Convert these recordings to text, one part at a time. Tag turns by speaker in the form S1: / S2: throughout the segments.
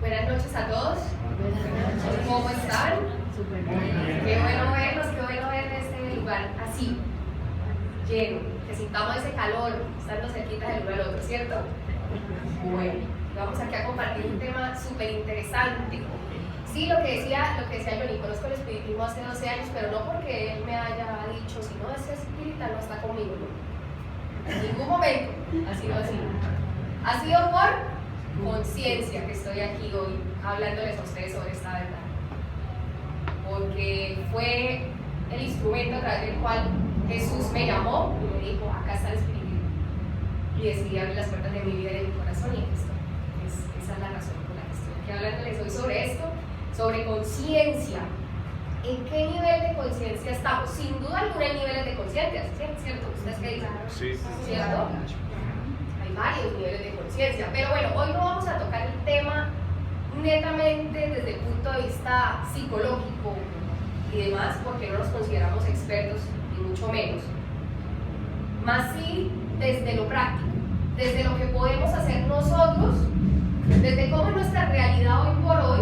S1: Buenas noches a todos. ¿Cómo están? Qué bueno ver este lugar así, lleno, que sintamos ese calor, estando cerquitas del uno al otro, ¿cierto? Bueno, vamos aquí a compartir un tema súper interesante. Sí, lo que decía Johnny, conozco el espiritismo hace 12 años, pero no porque él me haya dicho, si no, ese espírita no está conmigo, ¿no? En ningún momento ha sido así. Ha sido por conciencia que estoy aquí hoy hablándoles a ustedes sobre esta verdad. Porque fue el instrumento a través del cual Jesús me llamó y me dijo, acá está el espiritismo. Y decidí abrir las puertas de mi vida y de mi corazón y aquí estoy. Esa es la razón por la que estoy aquí hablándoles hoy sobre esto, sobre conciencia. ¿En qué nivel de conciencia estamos? Sin duda alguna hay niveles de conciencia, ¿cierto? ¿Ustedes qué dicen?
S2: Sí.
S1: ¿Cierto? Hay varios niveles de conciencia, pero bueno, hoy no vamos a tocar el tema netamente desde el punto de vista psicológico y demás, porque no nos consideramos expertos, ni mucho menos. Más sí desde lo práctico, desde lo que podemos hacer nosotros, desde cómo es nuestra realidad hoy por hoy,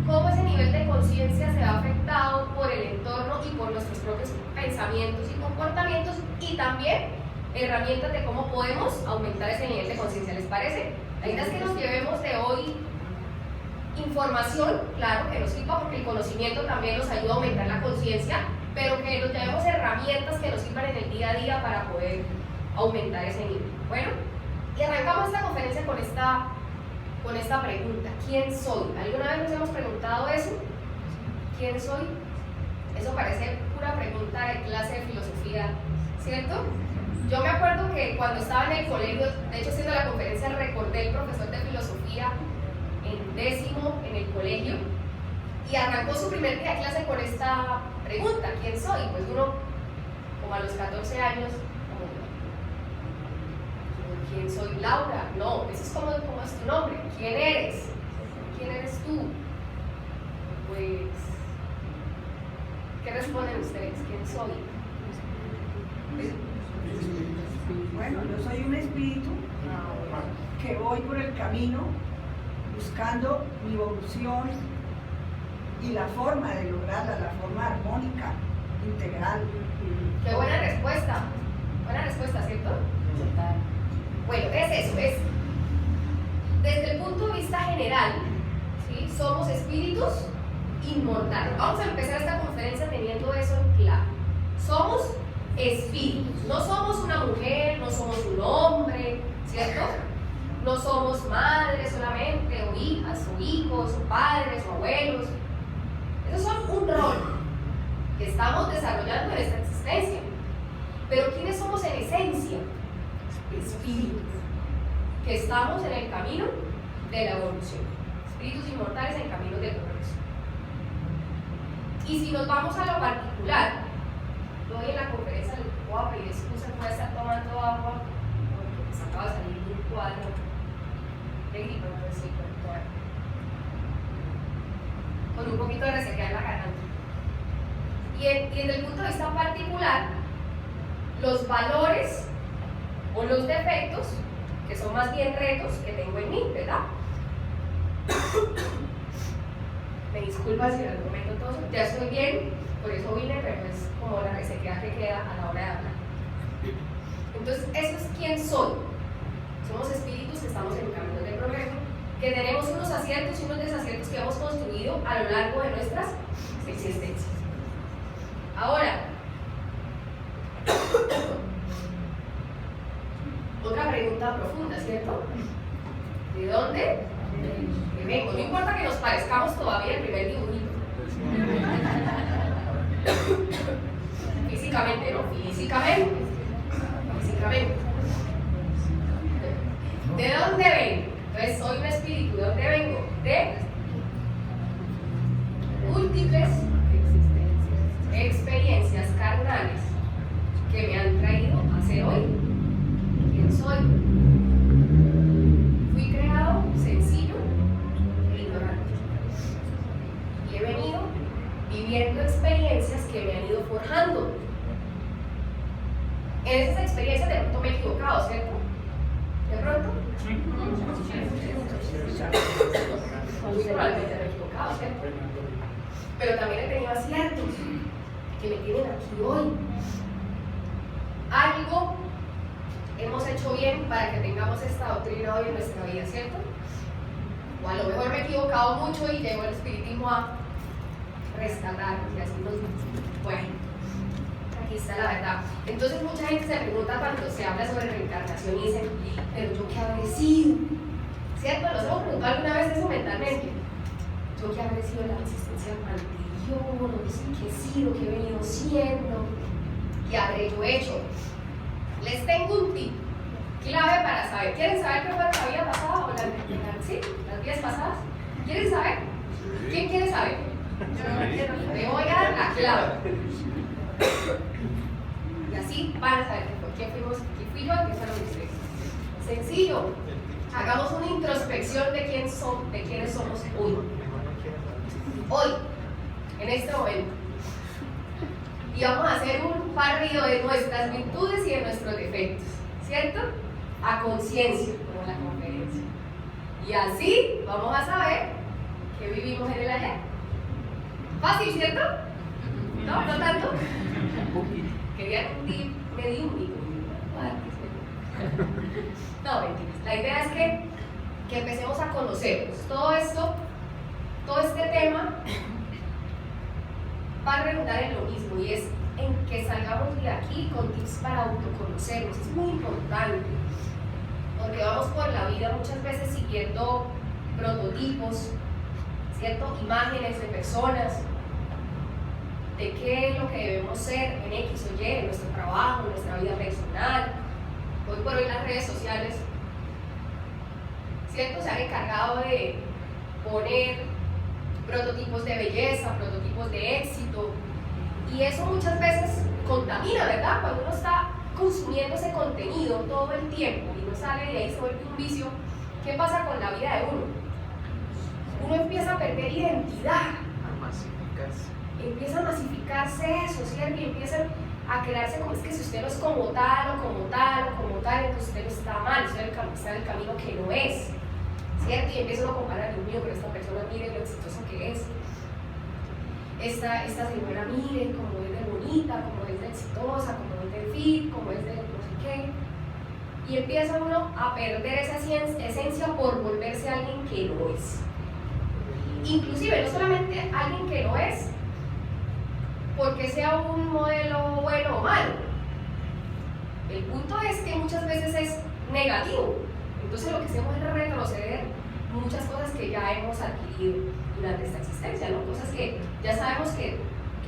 S1: cómo ese nivel de conciencia se ha afectado por el entorno y por nuestros propios pensamientos y comportamientos, y también herramientas de cómo podemos aumentar ese nivel de conciencia. ¿Les parece? La idea es que nos llevemos de hoy información, claro, que nos sirva, porque el conocimiento también nos ayuda a aumentar la conciencia, pero que nos llevemos herramientas que nos sirvan en el día a día para poder aumentar ese nivel. Bueno, y arrancamos esta conferencia con esta pregunta: ¿quién soy? ¿Alguna vez nos hemos preguntado eso? ¿Quién soy? Eso parece pura pregunta de clase de filosofía, ¿cierto? Yo me acuerdo que cuando estaba en el colegio, de hecho haciendo la conferencia, recordé el profesor de filosofía en décimo en el colegio y arrancó su primer día de clase con esta pregunta: ¿quién soy? Pues uno, como a los 14 años, ¿quién soy? Laura. No, eso es como es tu nombre. ¿Quién eres? ¿Quién eres tú? Pues, ¿qué responden ustedes? ¿Quién soy?
S3: Bueno, yo soy un espíritu que voy por el camino buscando mi evolución y la forma de lograrla, la forma armónica, integral.
S1: Qué buena respuesta, ¿cierto? Bueno, es eso, es desde el punto de vista general, ¿sí? Somos espíritus inmortales. Vamos a empezar esta conferencia teniendo eso en claro. Somos espíritus, no somos una mujer, no somos un hombre, ¿cierto? No somos madres solamente, o hijas, o hijos, o padres, o abuelos. Esos son un rol que estamos desarrollando en esta existencia. Pero ¿quiénes somos en esencia? Espíritus, que estamos en el camino de la evolución. Espíritus inmortales en camino de progreso. Y si nos vamos a lo particular, hoy en la conferencia les voy a pedir excusa, voy a estar tomando agua porque se acaba de salir un cuadro de gripe, con un poquito de resequedad en la garganta. Y desde el punto de vista particular, los valores o los defectos, que son más bien retos que tengo en mí, ¿verdad? Me disculpa si en algún momento todo, ya estoy bien, por eso vine, pero es como la resequedad que queda a la hora de hablar. Entonces, eso es quién soy. Somos espíritus que estamos en caminos de progreso, que tenemos unos aciertos y unos desaciertos que hemos construido a lo largo de nuestras existencias. Ahora, otra pregunta profunda, ¿cierto? ¿De dónde vengo? No importa que nos parezcamos todavía el primer dibujito. Físicamente, ¿no? Físicamente. ¿De dónde vengo? Entonces, soy un espíritu. ¿De dónde vengo? De múltiples experiencias carnales que me han traído a ser hoy quien soy. Fui creado sencillo e ignorante. Y he venido viviendo experiencias que me han ido forjando. En esas experiencias de pronto me he equivocado, ¿cierto? ¿De pronto? muy probablemente me he equivocado, ¿cierto? Pero también he tenido aciertos que me tienen aquí hoy. Algo hemos hecho bien para que tengamos esta doctrina hoy en nuestra vida, ¿cierto? O a lo mejor me he equivocado mucho y llegó el espiritismo a rescatar, y así nos bueno, aquí está la verdad. Entonces mucha gente se pregunta cuando se habla sobre reencarnación y dicen, pero yo qué habré sido, ¿cierto? Nos hemos preguntado alguna vez eso mentalmente. Yo qué habré sido en la existencia anterior, no sé qué he sido, qué he venido siendo, qué habré yo hecho. Les tengo un tip clave para saber. ¿Quieren saber qué fue la vida pasada o sí? ¿Las vidas pasadas? ¿Quieren saber? ¿Quién quiere saber? Te voy a dar la clave. Y así van a saber quién fui yo, qué fueron ustedes. Sencillo. Hagamos una introspección de quiénes somos hoy. Hoy, en este momento. Y vamos a hacer un barrido de nuestras virtudes y de nuestros defectos, ¿cierto? A conciencia, como la conferencia. Y así vamos a saber que vivimos en el ayer. Fácil, ¿cierto? ¿No? ¿No tanto? Querían un tip mediúnico. No, mentiras. La idea es que empecemos a conocernos. Todo este tema va a redundar en lo mismo y es en que salgamos de aquí con tips para autoconocernos. Es muy importante porque vamos por la vida muchas veces siguiendo prototipos, ¿cierto? Imágenes de personas, de qué es lo que debemos ser en X o Y, en nuestro trabajo, en nuestra vida personal. Hoy por hoy las redes sociales, ¿cierto? Se han encargado de poner prototipos de belleza, prototipos de éxito, y eso muchas veces contamina, ¿verdad? Cuando uno está consumiendo ese contenido todo el tiempo y no sale de ahí, se vuelve un vicio. ¿Qué pasa con la vida de uno? Uno empieza a perder identidad, empieza a masificarse eso, ¿cierto? Y empiezan a crearse como es que si usted no es como tal o como tal o como tal, entonces usted no está mal, usted está en el camino que no es, ¿cierto? Y empieza uno a comparar, Dios mío, pero esta persona mire lo exitosa que es, esta señora mire cómo es de bonita, cómo es de exitosa, cómo es de fit, cómo es de no sé qué, y empieza uno a perder esa esencia por volverse alguien que no es. Inclusive, no solamente alguien que no es, porque sea un modelo bueno o malo. El punto es que muchas veces es negativo. Entonces lo que hacemos es retroceder muchas cosas que ya hemos adquirido durante esta existencia, ¿no? Cosas que ya sabemos que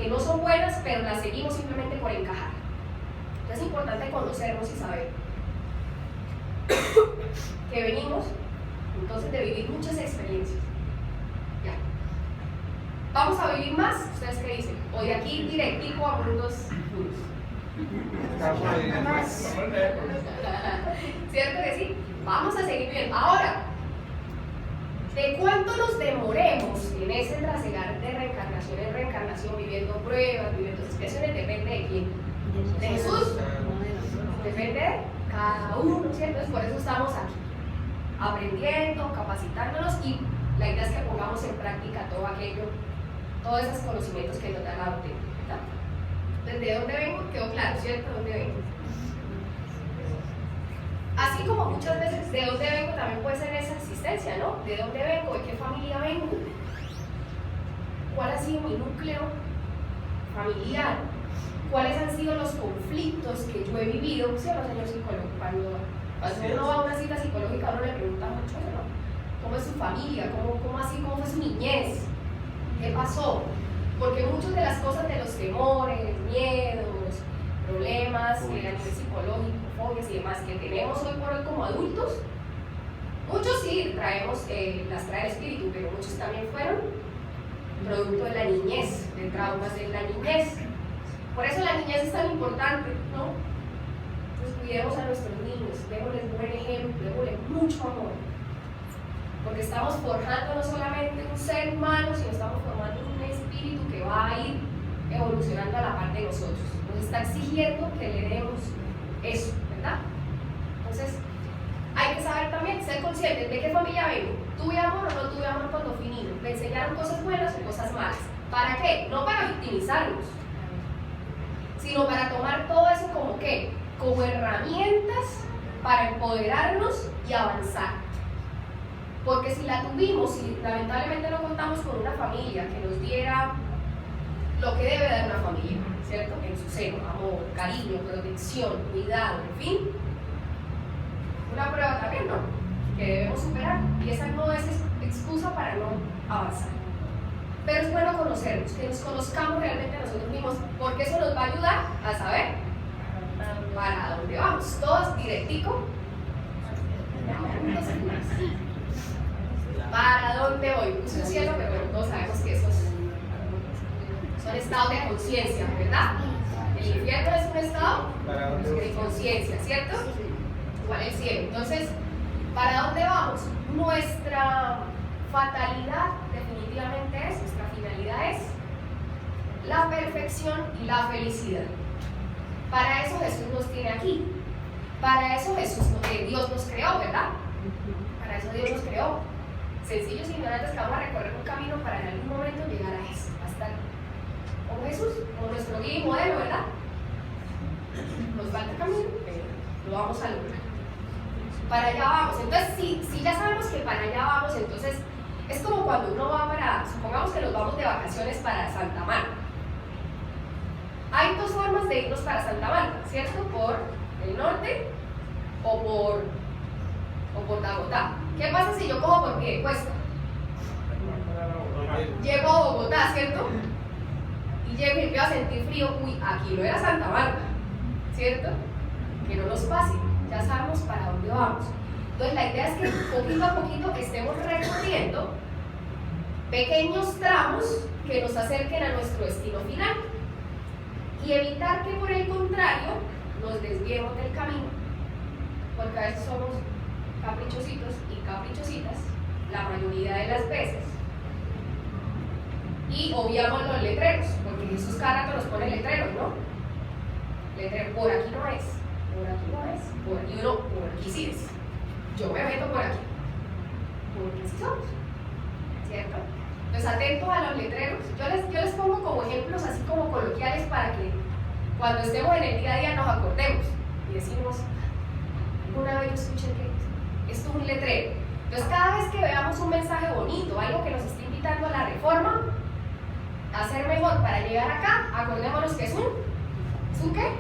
S1: no son buenas, pero las seguimos simplemente por encajar. Entonces es importante conocernos y saber que venimos entonces de vivir muchas experiencias. Ya. ¿Vamos a vivir más? ¿Ustedes qué dicen? O de aquí directico a mundos puros. ¿Cierto que sí? Vamos a seguir viendo. Ahora, ¿de cuánto nos demoremos en ese trasegar de reencarnación en reencarnación, viviendo pruebas, viviendo expiaciones? Depende de quién. ¿De Jesús? Depende de cada uno, ¿cierto? Entonces, por eso estamos aquí, aprendiendo, capacitándonos, y la idea es que pongamos en práctica todo aquello, todos esos conocimientos que nos da la doctrina, ¿verdad? ¿Desde dónde vengo? Quedó claro, ¿cierto? ¿Dónde vengo? Así como muchas veces de dónde vengo también puede ser esa existencia, ¿no? ¿De dónde vengo? ¿De qué familia vengo? ¿Cuál ha sido mi núcleo familiar? ¿Cuáles han sido los conflictos que yo he vivido? ¿Sí o no, señor psicólogo? Cuando uno va a una cita psicológica, uno le pregunta mucho, ¿no? ¿Cómo es su familia? ¿Cómo así? ¿Cómo fue su niñez? ¿Qué pasó? Porque muchas de las cosas de los temores, miedos, problemas a nivel psicológico, fobias y demás que tenemos hoy por hoy como adultos, muchos sí traemos, las trae el espíritu, pero muchos también fueron producto de la niñez, de traumas de la niñez. Por eso la niñez es tan importante, ¿no? Entonces cuidemos a nuestros niños, démosles buen ejemplo, démosles mucho amor, porque estamos forjando no solamente un ser humano, sino estamos formando un espíritu que va a ir evolucionando a la par de nosotros. Nos está exigiendo que le demos eso, ¿verdad? Entonces hay que saber también, ser conscientes de qué familia vengo. ¿Tuve amor o no tuve amor cuando finito. Le enseñaron cosas buenas o cosas malas. ¿Para qué? No para victimizarnos, sino para tomar todo eso como ¿qué? Como herramientas para empoderarnos y avanzar. Porque si la tuvimos, si lamentablemente no contamos con una familia que nos diera lo que debe dar una familia, ¿cierto? En su seno, amor, cariño, protección, cuidado, en fin, una prueba también, ¿no? Que debemos superar, y esa no es excusa para no avanzar. Pero es bueno conocernos, que nos conozcamos realmente a nosotros mismos, porque eso nos va a ayudar a saber para dónde vamos. Todos directico. ¿Para dónde voy? Puse un cielo, pero bueno, todos sabemos que esos son estados de conciencia, ¿verdad? El infierno es un estado de conciencia, ¿cierto? Igual el cielo. Entonces, ¿para dónde vamos? Nuestra fatalidad definitivamente es, nuestra finalidad es la perfección y la felicidad. Para eso Jesús nos tiene aquí. Para eso Dios nos creó, ¿verdad? Para eso Dios nos creó. Sencillos y ignorantes que vamos a recorrer un camino para en algún momento llegar a eso, a estar con Jesús, como nuestro guía y modelo, ¿verdad? Nos falta camino, pero lo vamos a lograr. Para allá vamos. Entonces, si ya sabemos que para allá vamos, entonces es como cuando uno va para, supongamos que nos vamos de vacaciones para Santa Marta. Hay dos formas de irnos para Santa Marta, ¿cierto? Por el norte o por Bogotá. ¿Qué pasa si yo cojo por pie de cuesta? Llego a Bogotá, ¿cierto? Y llego y empiezo a sentir frío. Uy, aquí no era Santa Marta, ¿cierto? Que no nos pase, ya sabemos para dónde vamos. Entonces la idea es que poquito a poquito estemos recorriendo pequeños tramos que nos acerquen a nuestro destino final y evitar que por el contrario nos desviemos del camino, porque a veces somos caprichositos y caprichositas la mayoría de las veces y obviamos los letreros, porque Jesús cada rato nos pone letreros, ¿no? Letrero, por aquí no es, por aquí no es, por aquí uno, por aquí sí es. Yo me meto por aquí, porque así somos, ¿cierto? Entonces atentos a los letreros. Yo les pongo como ejemplos así como coloquiales para que cuando estemos en el día a día nos acordemos y decimos, alguna vez yo escuché que esto es un letrero. Entonces cada vez que veamos un mensaje bonito, algo que nos está invitando a la reforma, a ser mejor para llegar acá, acordémonos que es un ¿qué?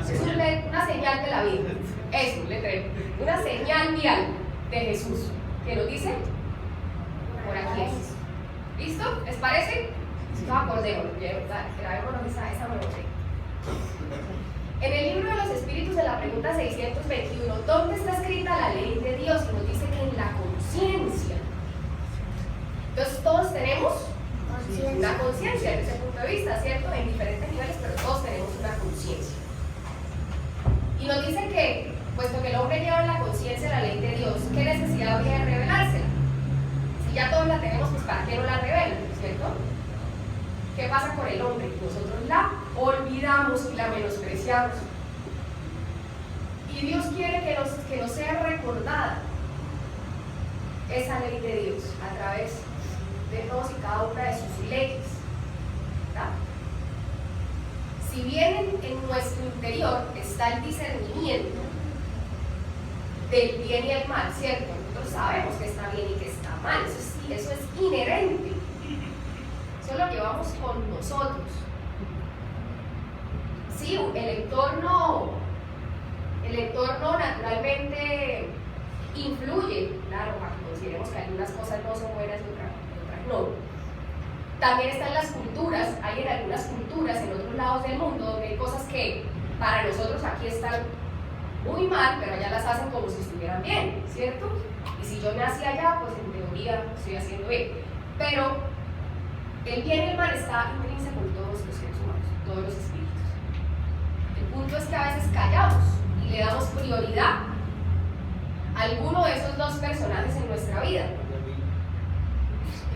S1: Es una señal de la vida. Es un letrero, una señal vial de Jesús que nos dice, por aquí es. ¿Listo? ¿Les parece? Entonces acordémonos, grabémonos esa memoria. En el libro de los Espíritus, en la pregunta 621, ¿dónde está escrita la ley de Dios? Y nos dice que en la conciencia. Entonces todos tenemos una conciencia desde ese punto de vista, ¿cierto? En diferentes niveles, pero todos tenemos una conciencia. Y nos dice que, puesto que el hombre lleva en la conciencia la ley de Dios, ¿qué necesidad habría de revelársela? Si ya todos la tenemos, pues ¿para qué no la revelan? ¿Cierto? ¿Qué pasa con el hombre? Nosotros la olvidamos y la menospreciamos. Y Dios quiere que nos sea recordada esa ley de Dios a través de todos y cada una de sus leyes, ¿verdad? Si bien en nuestro interior está el discernimiento del bien y el mal, ¿cierto? Nosotros sabemos que está bien y que está mal, eso es inherente, eso lo llevamos con nosotros. Sí, el entorno naturalmente influye, claro, para que consideremos que algunas cosas no son buenas y otras no. También están las culturas, hay en algunas culturas en otros lados del mundo donde hay cosas que para nosotros aquí están muy mal, pero allá las hacen como si estuvieran bien, ¿cierto? Y si yo nací allá, pues en teoría estoy haciendo bien. Pero el bien y el mal está intrínseco en todos los seres humanos, todos los espíritus. El punto es que a veces callamos y le damos prioridad a alguno de esos dos personajes en nuestra vida.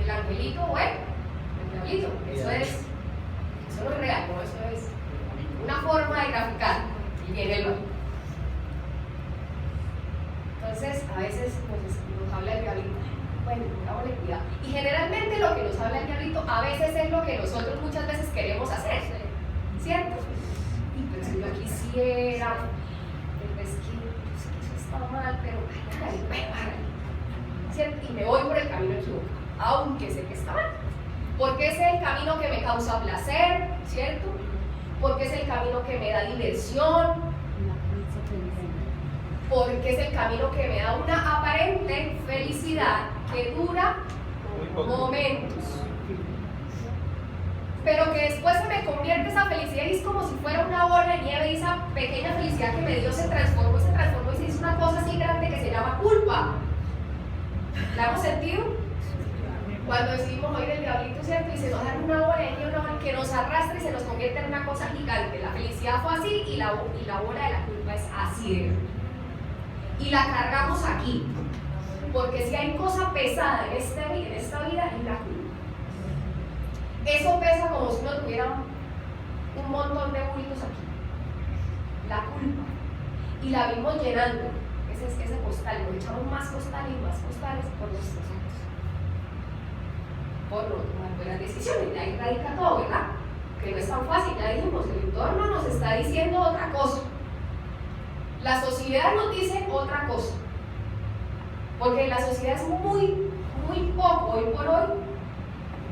S1: El angelito o el diablito. Eso no es real, no, eso es una forma de graficar y viene el mal. Entonces, a veces nos habla el diablito. pongámosle cuidado. Y generalmente lo que nos habla el diablito a veces es lo que nosotros muchas veces queremos hacer, ¿cierto? Y pero si yo quisiera, pero es que eso está mal, pero ¿cierto? Y me voy por el camino equivocado, aunque sé que está mal. Porque es el camino que me causa placer, ¿cierto? Porque es el camino que me da diversión, porque es el camino que me da una aparente felicidad que dura momentos, pero que después se me convierte esa felicidad y es como si fuera una bola de nieve y esa pequeña felicidad que me dio se transformó y se hizo una cosa así grande que se llama culpa. ¿La hemos sentido? Cuando decidimos oír el diablito, ¿cierto? Y se nos da una bola de nieve que nos arrastra y se nos convierte en una cosa gigante. La felicidad fue así y la bola de la culpa es así de grande. Y la cargamos aquí, porque si hay cosa pesada en esta vida es la culpa. Eso pesa como si uno tuviera un montón de bultos aquí, la culpa, y la vimos llenando ese costal, nos echamos más costales y más costales por nuestros actos, por no tomar buenas decisiones. Y ahí radica todo, ¿verdad? Que no es tan fácil. Ya dijimos, el entorno nos está diciendo otra cosa. La sociedad nos dice otra cosa, porque la sociedad es muy poco hoy por hoy,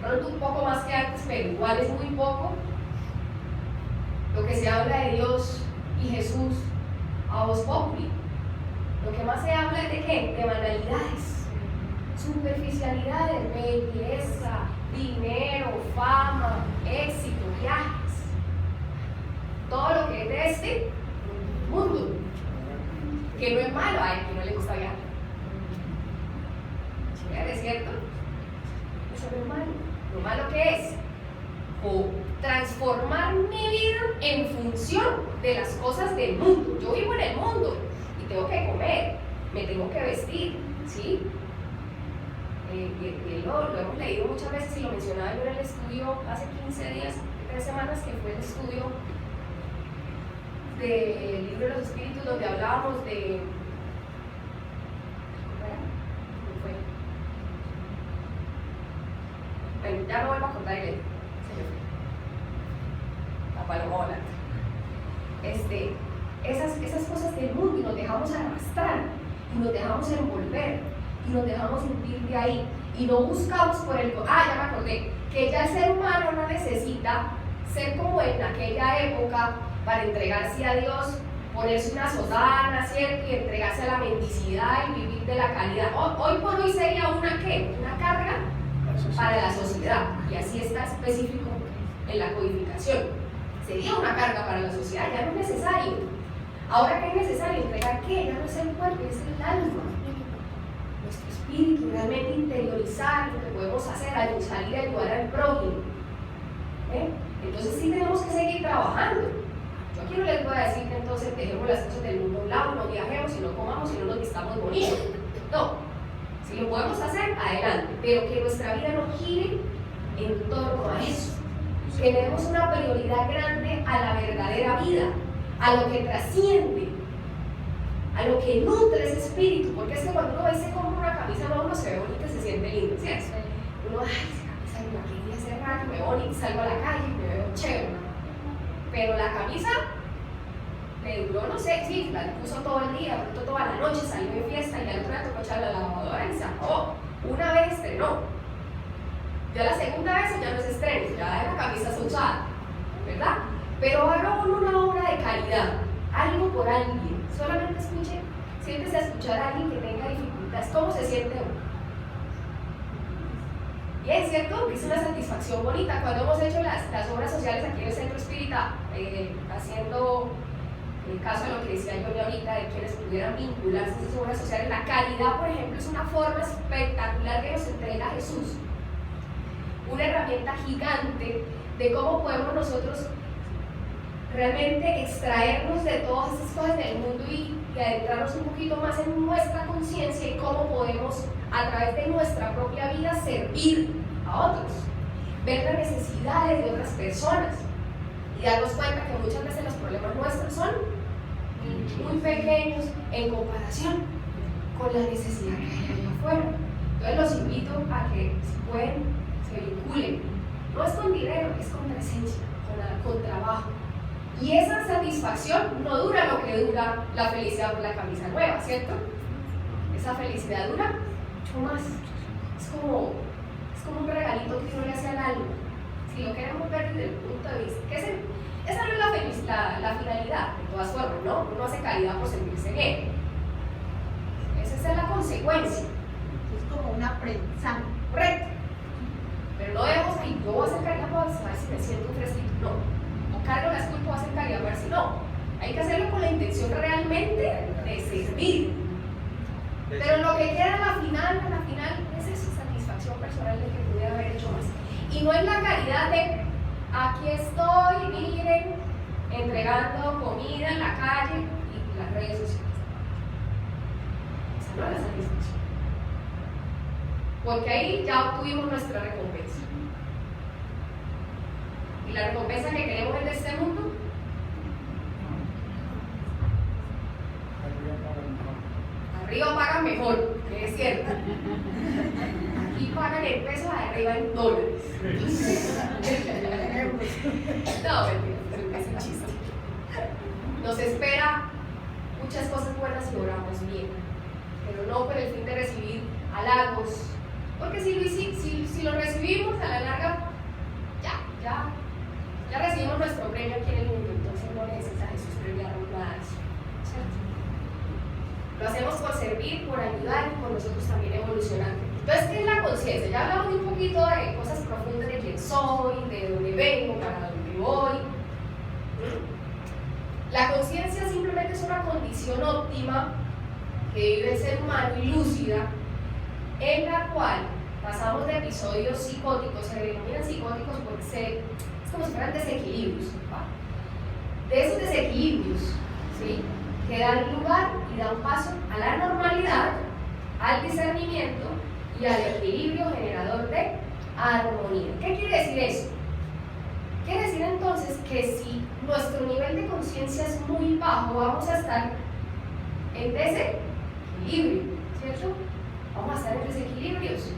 S1: pronto un poco más que antes, pero igual es muy poco lo que se habla de Dios y Jesús a voz populi. Lo que más se habla es de ¿qué? De banalidades, superficialidades, belleza, dinero, fama, éxito, viajes, todo lo que es de este mundo. Que no es malo a él, que no le gusta viajar. ¿Es cierto? Eso no es malo. Lo malo que es o transformar mi vida en función de las cosas del mundo. Yo vivo en el mundo y tengo que comer, me tengo que vestir, ¿sí? Lo hemos leído muchas veces y lo mencionaba yo en el estudio hace 15 días, 3 semanas, que fue el estudio del libro de los espíritus, donde hablábamos de bueno, ya no vuelvo a contar el la paloma volante. Esas cosas del mundo, y nos dejamos arrastrar y nos dejamos envolver y nos dejamos hundir de ahí y no buscamos por el ya me acordé que ya el ser humano no necesita ser como en aquella época para entregarse a Dios, ponerse una sotana, ¿cierto? Y entregarse a la mendicidad y vivir de la caridad. Hoy por hoy sería una carga para la sociedad, y así está específico en la codificación. Sería una carga para la sociedad, ya no es necesario. Ahora, ¿qué es necesario? ¿Entregar qué? Ya no es el cuerpo, es el alma, nuestro espíritu, realmente interiorizar lo que podemos hacer, salir a ayudar al prójimo. Entonces sí tenemos que seguir trabajando. Yo aquí no les voy a decir que entonces dejemos las cosas del mundo a un lado, no viajemos y no comamos y no nos vistamos bonitos. No, si lo podemos hacer, adelante, pero que nuestra vida no gire en torno a eso. Que le demos una prioridad grande a la verdadera vida, a lo que trasciende, a lo que nutre ese espíritu, porque es que cuando uno va y se compra una camisa nueva, uno se ve bonito y se siente lindo, ¿cierto? Uno, esa camisa me la quería hace rato, me veo bonito, salgo a la calle y me veo chévere. Pero la camisa le duró, no sé, sí, la puso todo el día, pronto toda la noche, salió de fiesta y al otro día tocó echarla a la lavadora y se acabó. Una vez estrenó. Ya la segunda vez ya no se estrena, ya la camisa es usada, ¿verdad? Pero haga una obra de caridad, algo por alguien. Solamente siéntese a escuchar a alguien que tenga dificultades. ¿Cómo se siente uno? Bien, ¿cierto? Es una satisfacción bonita. Cuando hemos hecho las obras sociales aquí en el Centro Espírita, haciendo el caso de lo que decía yo ahorita, de quienes pudieran vincularse a esas obras sociales, la caridad, por ejemplo, es una forma espectacular que nos entrega Jesús. Una herramienta gigante de cómo podemos nosotros realmente extraernos de todas esas cosas del mundo y adentrarnos un poquito más en nuestra conciencia y cómo podemos a través de nuestra propia vida servir a otros, ver las necesidades de otras personas y darnos cuenta que muchas veces los problemas nuestros son muy pequeños en comparación con la necesidad que hay allá afuera. Entonces los invito a que si pueden, se vinculen. No es con dinero, es con presencia, con trabajo. Y esa satisfacción no dura lo que dura la felicidad por la camisa nueva, ¿cierto? Esa felicidad dura mucho más. Es como un regalito que uno le hace al alma. Si lo queremos ver desde el punto de vista, esa no es la finalidad, de todas formas, ¿no? Uno hace caridad por sentirse bien. Esa es la consecuencia.
S2: Es como un aprendizaje.
S1: Correcto. Pero no debemos que yo voy a hacer caridad para saber si me siento fresquito. No. O cargo las culpas, voy a hacer caridad para ver si no. Hay que hacerlo con la intención realmente de servir. Pero lo que queda a la final es esa satisfacción personal de que pudiera haber hecho más. Y no es la caridad de aquí estoy, miren, entregando comida en la calle y las redes sociales. Esa no es la satisfacción. Porque ahí ya obtuvimos nuestra recompensa. Y la recompensa que queremos es de este mundo. Arriba pagan mejor, que es cierto. Aquí pagan en pesos, arriba en dólares. No, mentira, es un chiste. Nos espera muchas cosas buenas si oramos bien, pero no con el fin de recibir halagos. Porque si lo recibimos a la larga, ya recibimos nuestro premio aquí en el mundo, entonces no necesita Jesús premiarnos nada de eso, ¿cierto? Lo hacemos por servir, por ayudar y por nosotros también evolucionar. Entonces, ¿qué es la conciencia? Ya hablamos un poquito de cosas profundas de quién soy, de dónde vengo, para dónde voy. La conciencia simplemente es una condición óptima que vive el ser humano y lúcida, en la cual pasamos de episodios psicóticos, se denominan psicóticos porque es como si fueran desequilibrios, ¿va? De esos desequilibrios, ¿sí?, que dan lugar y dan paso a la normalidad, al discernimiento y al equilibrio generador de armonía. ¿Qué quiere decir eso? Quiere decir entonces que si nuestro nivel de conciencia es muy bajo, vamos a estar en desequilibrio, ¿cierto? Vamos a estar en desequilibrios.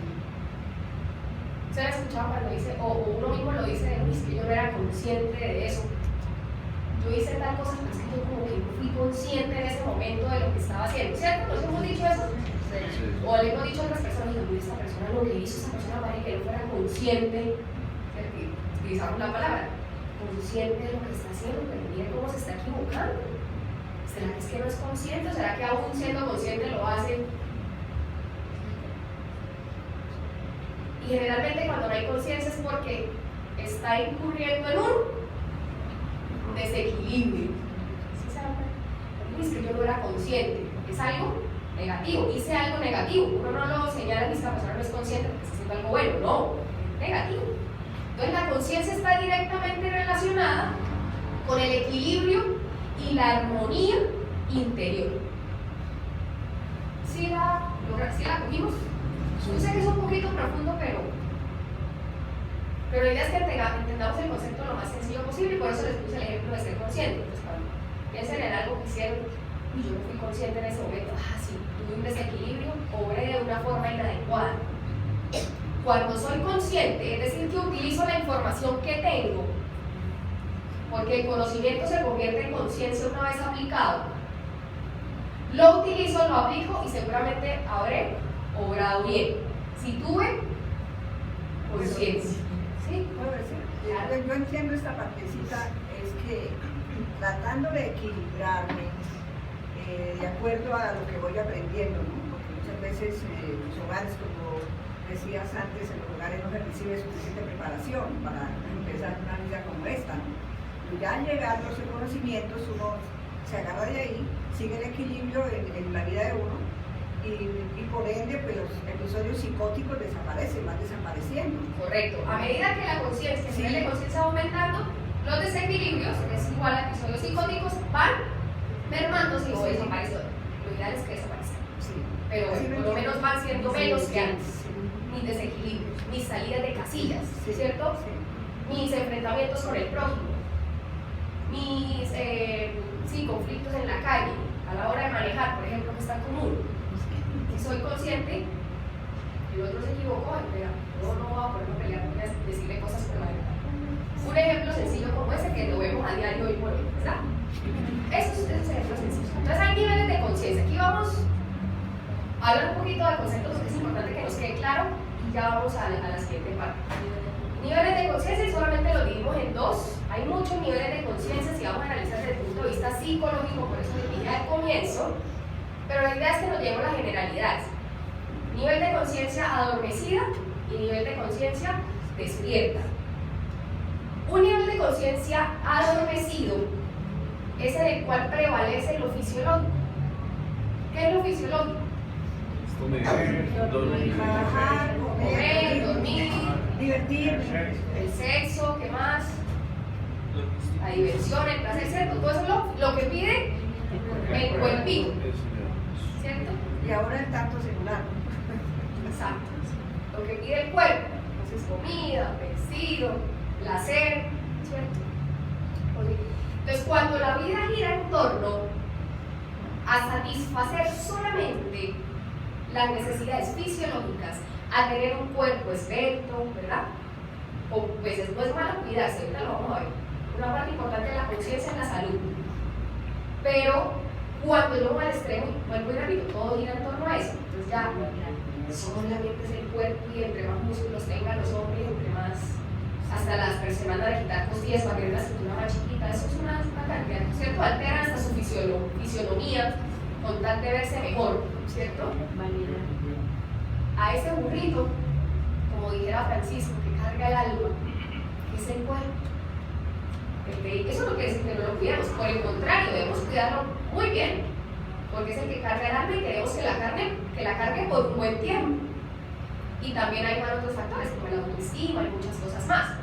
S1: ¿Ustedes han escuchado cuando dice, o uno mismo lo dice, es que yo no era consciente de eso? Yo hice tal cosa, pero es que yo como que no fui consciente en ese momento de lo que estaba haciendo, ¿cierto? ¿Nos hemos dicho eso? Sí. O le hemos dicho a otras personas, y esta persona lo que hizo, esa persona parece que no fuera consciente, utilizamos la palabra, consciente de lo que está haciendo, pero mire cómo se está equivocando. ¿Será que es que no es consciente? ¿O será que aún siendo consciente lo hace? Y generalmente cuando no hay conciencia es porque está incurriendo en un desequilibrio. ¿Sí saben? Es que yo no era consciente, es algo negativo, hice algo negativo. Uno no lo señala ni esta persona no es consciente porque está haciendo algo bueno, no, negativo. Entonces la conciencia está directamente relacionada con el equilibrio y la armonía interior. ¿Sí la cogimos? Yo sé que es un poquito profundo, pero la idea es que entendamos el concepto lo más sencillo posible y por eso les puse el ejemplo de ser consciente. Entonces, cuando piensen en algo que hicieron y yo no fui consciente en ese momento, sí, tuve un desequilibrio, obré de una forma inadecuada. Cuando soy consciente, es decir, que utilizo la información que tengo, porque el conocimiento se convierte en conciencia una vez aplicado, lo utilizo, lo aplico y seguramente habré obrado bien. Si tuve conciencia. ¿Sí?
S3: ¿Puedo decir? Claro. Yo entiendo esta partecita, es que tratando de equilibrarme de acuerdo a lo que voy aprendiendo, ¿no? Porque muchas veces en los hogares, como decías antes, en los hogares no se recibe suficiente preparación para empezar una vida como esta, ¿no? Y ya al llegar los conocimientos, uno se agarra de ahí, sigue el equilibrio en la vida de uno y por ende pues los episodios psicóticos desaparecen, van desapareciendo.
S1: Correcto. A medida que la conciencia, el nivel de conciencia va aumentando, los desequilibrios, que es igual a episodios psicóticos, van mermándose o desapareciendo. Lo ideal es que desaparezcan. Sí. Pero bueno, por lo menos van siendo menos que antes. Mis desequilibrios, mis salidas de casillas, ¿cierto? Mis enfrentamientos con el prójimo, mis conflictos en la calle, a la hora de manejar, por ejemplo, que está común. Si soy consciente, el otro se equivocó, espera, no voy a ponerme a pelear, voy a decirle cosas por la verdad. Un ejemplo sencillo como ese que lo vemos a diario hoy por hoy, ¿verdad? Esos ejemplos sencillos. Entonces hay niveles de conciencia. Aquí vamos a hablar un poquito de conceptos porque es importante que nos quede claro y ya vamos a la siguiente parte. Niveles de conciencia, y solamente lo dividimos en dos. Hay muchos niveles de conciencia si vamos a analizar desde el punto de vista psicológico, por eso les dije al comienzo, pero la idea es que nos llevemos las generalidades. Nivel de conciencia adormecida y nivel de conciencia despierta. Un nivel de conciencia adormecido es en el cual prevalece lo fisiológico. ¿Qué es lo fisiológico?
S3: Trabajar,
S1: Comer, dormir,
S3: divertirme.
S1: el sexo, ¿qué más? La diversión, el placer, ¿cierto? Todo eso es lo que pide el cuerpito, ¿cierto?
S3: Y ahora el tanto celular.
S1: Exacto. Lo que pide el cuerpo. Entonces, comida, vestido, placer, ¿cierto? Entonces, cuando la vida gira en torno a satisfacer solamente las necesidades fisiológicas, a tener un cuerpo esbelto, ¿verdad? Pues no es malo cuidarse, ahorita lo vamos a ver. Una parte importante de la conciencia es la salud. Pero cuando yo voy al extremo, vuelvo y repito, todo gira en torno a eso. Entonces ya solamente es el cuerpo y entre más músculos tengan los hombres, entre más, hasta las personas de quitar costillas para tener la cintura más chiquita, eso es una cantidad, ¿cierto? Altera hasta su fisionomía con tal de verse mejor, ¿cierto? A ese burrito, como dijera Francisco, que carga el alma, que es el cuerpo. Eso no quiere decir que no lo cuidemos, por el contrario, debemos cuidarlo muy bien, porque es el que carga el alma y queremos que la cargue por un buen tiempo. Y también hay otros factores como la autoestima y muchas cosas más.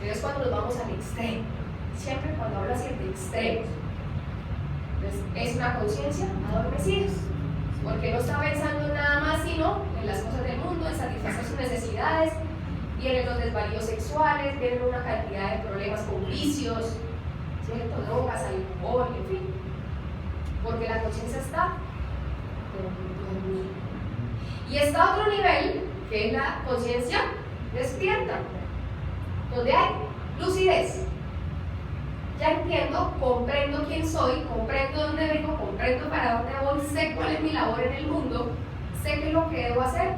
S1: Pero es cuando nos vamos al extremo. Siempre cuando hablo así de extremos. Entonces, es una conciencia adormecida, porque no está pensando en nada más sino en las cosas del mundo, en satisfacer sus necesidades. Vienen los desvaríos sexuales, vienen una cantidad de problemas con vicios, ¿cierto? Drogas, alcohol, en fin. Porque la conciencia está dormida. Y está otro nivel, que es la conciencia despierta, donde hay lucidez. Ya entiendo, comprendo quién soy, comprendo dónde vengo, comprendo para dónde voy, sé cuál es mi labor en el mundo, sé qué es lo que debo hacer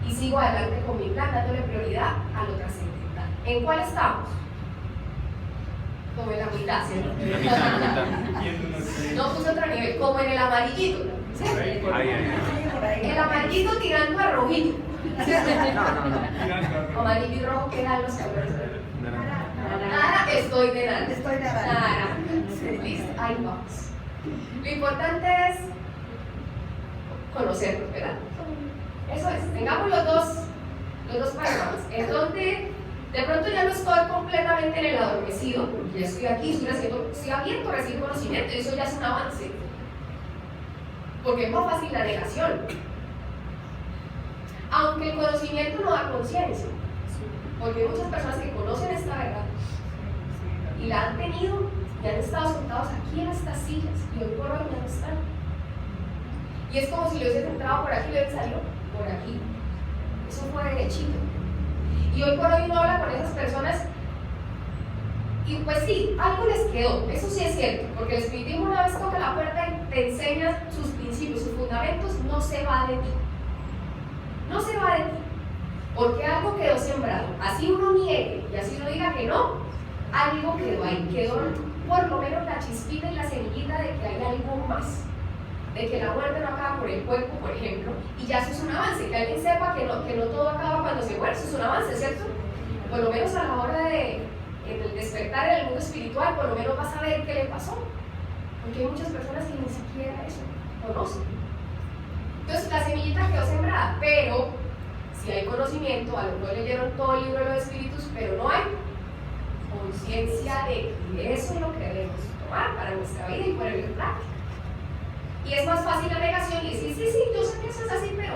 S1: y sigo adelante con mi plan, dándole prioridad a lo trascendental. ¿En cuál estamos? Como en la mitad, ¿cierto? No puse otro nivel, como en el amarillito, ¿sí? El amarillito tirando a rojito. Amarillo y rojo, ¿qué eran los colores? Nada, estoy de nada.
S3: Estoy de nada.
S1: Nada. Listo, ahí vamos. Lo importante es conocerlos, ¿verdad? Eso es, tengamos los dos panoramas. En donde de pronto ya no estoy completamente en el adormecido, porque ya estoy aquí, estoy abierto a recibir conocimiento, y eso ya es un avance. Porque es más fácil la negación. Aunque el conocimiento no da conciencia, porque hay muchas personas que conocen esta verdad y la han tenido y han estado sentados aquí en estas sillas y hoy por hoy ya no están. Y es como si lo hubiesen entrado por aquí y lo hubiesen salido por aquí. Eso fue derechito. Y hoy por hoy uno habla con esas personas y pues sí, algo les quedó, eso sí es cierto, porque el espiritismo una vez toca la puerta y te enseña sus principios, sus fundamentos, no se va de ti. No se va de ti, porque algo quedó sembrado. Así uno niegue y así uno diga que no, algo quedó ahí, quedó por lo menos la chispita y la semillita de que hay algo más, de que la muerte no acaba por el cuerpo, por ejemplo, y ya eso es un avance, que alguien sepa que no todo acaba cuando se muere, eso es un avance, ¿cierto? Por lo menos a la hora de despertar en el mundo espiritual, por lo menos vas a ver qué le pasó, porque hay muchas personas que ni siquiera eso conocen. Entonces la semillita quedó sembrada, pero si hay conocimiento, a lo mejor leyeron todo el libro de los espíritus, pero no hay conciencia de que eso es lo que debemos tomar para nuestra vida y ponerlo en práctica. Y es más fácil la negación y decir, sí, yo sé que eso es así, pero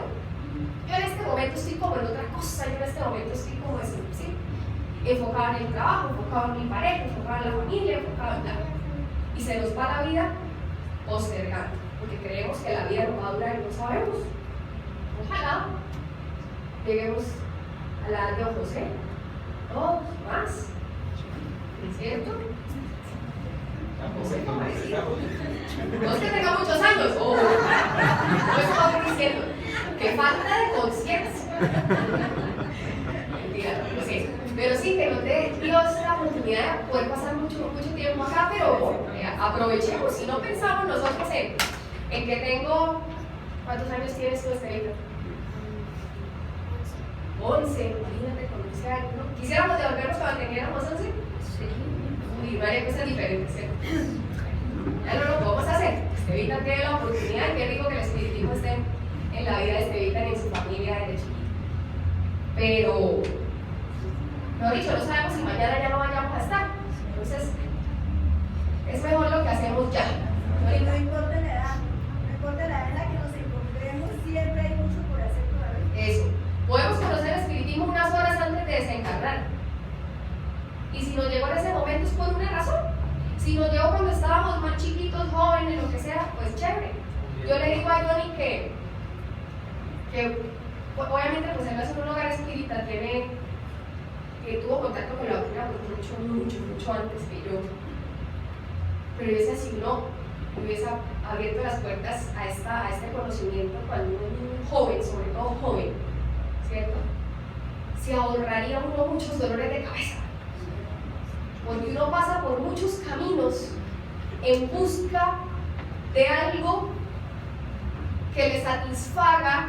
S1: yo en este momento estoy como en otra cosa, yo en este momento estoy como así, ¿sí? Enfocado en el trabajo, enfocado en mi pareja, enfocado en la familia, enfocado en nada. Y se nos va la vida postergando, porque creemos que la vida no va a durar y no sabemos. Ojalá, lleguemos a la edad de don José, o más, ¿cierto? José fue parecido. No es que tenga muchos años, no estoy diciendo que falta de conciencia. Mentira, no sé. Pero sí, que nos dé Dios la oportunidad de poder pasar mucho tiempo acá, pero aprovechemos. Si no pensamos nosotros en que tengo, ¿cuántos años tienes tú, Estelita? 11, imagínate con 11 años, ¿no? ¿Quisiéramos devolvernos cuando teníamos 11? Sí. Uy, no haría cosas diferentes, ¿cierto? Ya no lo podemos hacer. Estevita tiene la oportunidad y qué rico que el espiritismo esté en la vida de Estevita y en su familia desde chiquito. Pero, mejor dicho, no sabemos si mañana ya no vayamos a estar. Entonces, es mejor lo que hacemos ya.
S2: No importa la edad, no importa la edad en la que nos encontremos, siempre hay mucho por hacer todavía.
S1: Eso. Podemos conocer el espiritismo unas horas antes de desencarnar. Y si nos llegó en ese momento es por una razón. Si nos llegó cuando estábamos más chiquitos, jóvenes, lo que sea, pues chévere. Yo le digo a Johnny que obviamente pues él es un hogar espírita, que tuvo contacto con la doctrina mucho antes que yo. Pero yo decía, si no hubiese abierto las puertas a este conocimiento cuando uno es muy joven, sobre todo joven, ¿cierto? Se ahorraría uno muchos dolores de cabeza. Porque uno pasa por muchos caminos en busca de algo que le satisfaga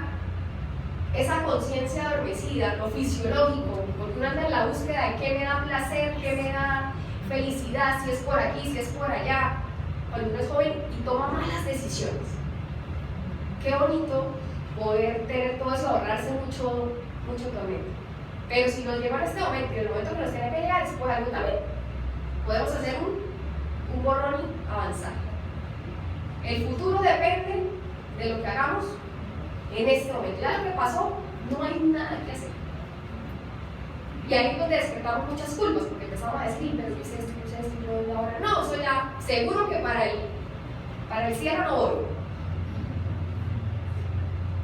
S1: esa conciencia adormecida, lo fisiológico, porque uno anda en la búsqueda de qué me da placer, qué me da felicidad, si es por aquí, si es por allá, cuando uno es joven y toma malas decisiones. Qué bonito poder tener todo eso, ahorrarse mucho tormento. Pero si nos llega en este momento y en el momento que nos tiene que llegar, es por algo también. Podemos hacer un borrón y avanzar. El futuro depende de lo que hagamos en este momento. Ya lo que pasó, no hay nada que hacer. Y ahí es donde despertamos muchas culpas, porque empezamos a decir, pero yo sé esto, yo ahora no, eso ya, seguro que para el cierre no voy.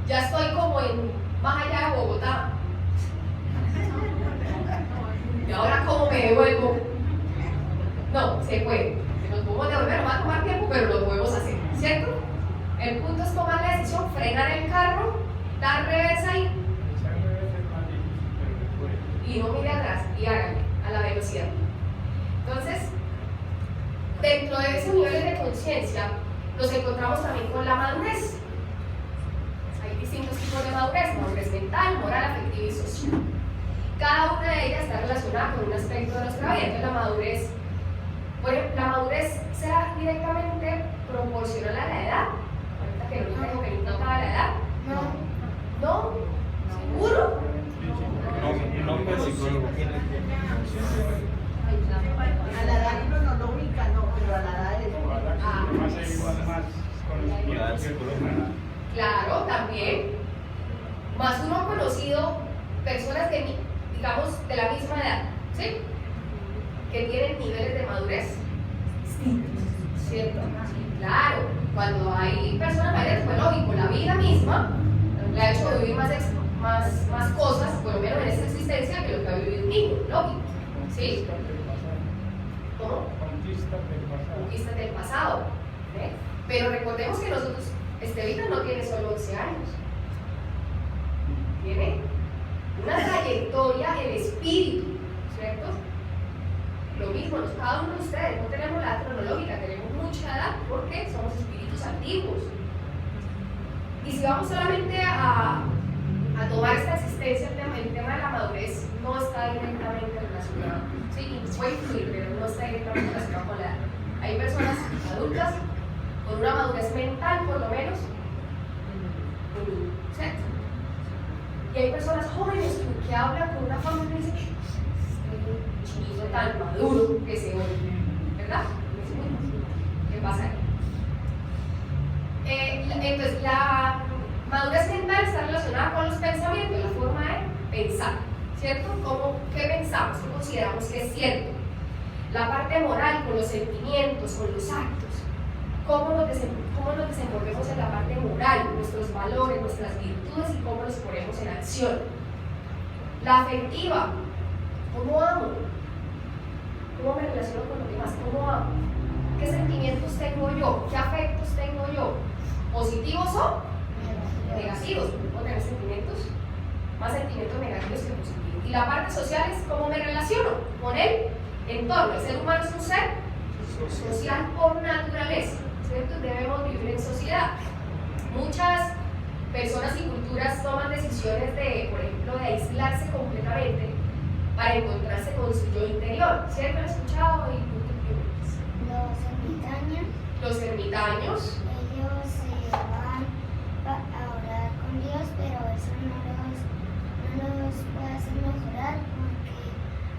S1: Ya estoy como más allá de Bogotá. ¿Y ahora cómo me devuelvo? No, se puede. Nos podemos devolver, va a tomar tiempo, pero lo podemos hacer, ¿cierto? El punto es tomar la decisión, frenar el carro, dar reversa y no mire atrás y hágale a la velocidad. Entonces, dentro de esos niveles de conciencia, nos encontramos también con la madurez. Hay distintos tipos de madurez mental, moral, afectiva y social. Cada una de ellas está relacionada con un aspecto de nuestra vida. Entonces, la madurez, bueno, la madurez será directamente proporcional a la edad. Ahorita que no dijo que no acaba la edad. ¿No? ¿Seguro?
S4: No, pues psicólogo.
S2: A la edad cronológica no, pero a la edad
S1: Claro, también. Más uno ha conocido personas de, digamos, de la misma edad, ¿sí? Que tienen niveles de madurez distintos, ¿cierto? Claro, cuando hay personas mayores, pues lógico, la vida misma le ha hecho vivir más cosas, por lo menos en esta existencia, que lo que ha vivido un niño, lógico, ¿sí? ¿Cómo? Conquistas del pasado. ¿Eh? Pero recordemos que nosotros, Estevita no tiene solo 11 años, tiene una trayectoria en espíritu, ¿cierto? Lo mismo, cada uno de ustedes, no tenemos la edad cronológica, tenemos mucha edad porque somos espíritus antiguos. Y si vamos solamente a tomar esta existencia, el tema de la madurez no está directamente relacionado. Sí, puede influir, pero no está directamente relacionado con la edad. Hay personas adultas con una madurez mental, por lo menos, ¿cierto? Y hay personas jóvenes que hablan con una forma y dicen, este chiquito tan maduro que se oye, ¿verdad? ¿Qué pasa ahí? Entonces, la madurez mental está relacionada con los pensamientos, la forma de pensar, ¿cierto? ¿Qué pensamos? ¿Qué consideramos que es cierto? La parte moral, con los sentimientos, con los actos. ¿Cómo nos desenvolvemos en la parte moral, nuestros valores, nuestras virtudes y cómo los ponemos en acción? La afectiva, ¿cómo amo? ¿Cómo me relaciono con los demás? ¿Cómo amo? ¿Qué sentimientos tengo yo? ¿Qué afectos tengo yo? ¿Positivos o negativos? ¿Puedo tener sentimientos? Más sentimientos negativos que positivos. Y la parte social es cómo me relaciono con el entorno. El ser humano es un ser social por naturaleza, ¿cierto? Debemos vivir en sociedad. Muchas personas y culturas toman decisiones de, por ejemplo, de aislarse completamente para encontrarse con su yo interior. ¿Cierto? ¿Han escuchado?
S5: Los ermitaños,
S1: Los ermitaños.
S5: ellos se van a orar con Dios, pero eso no los puede hacer mejorar porque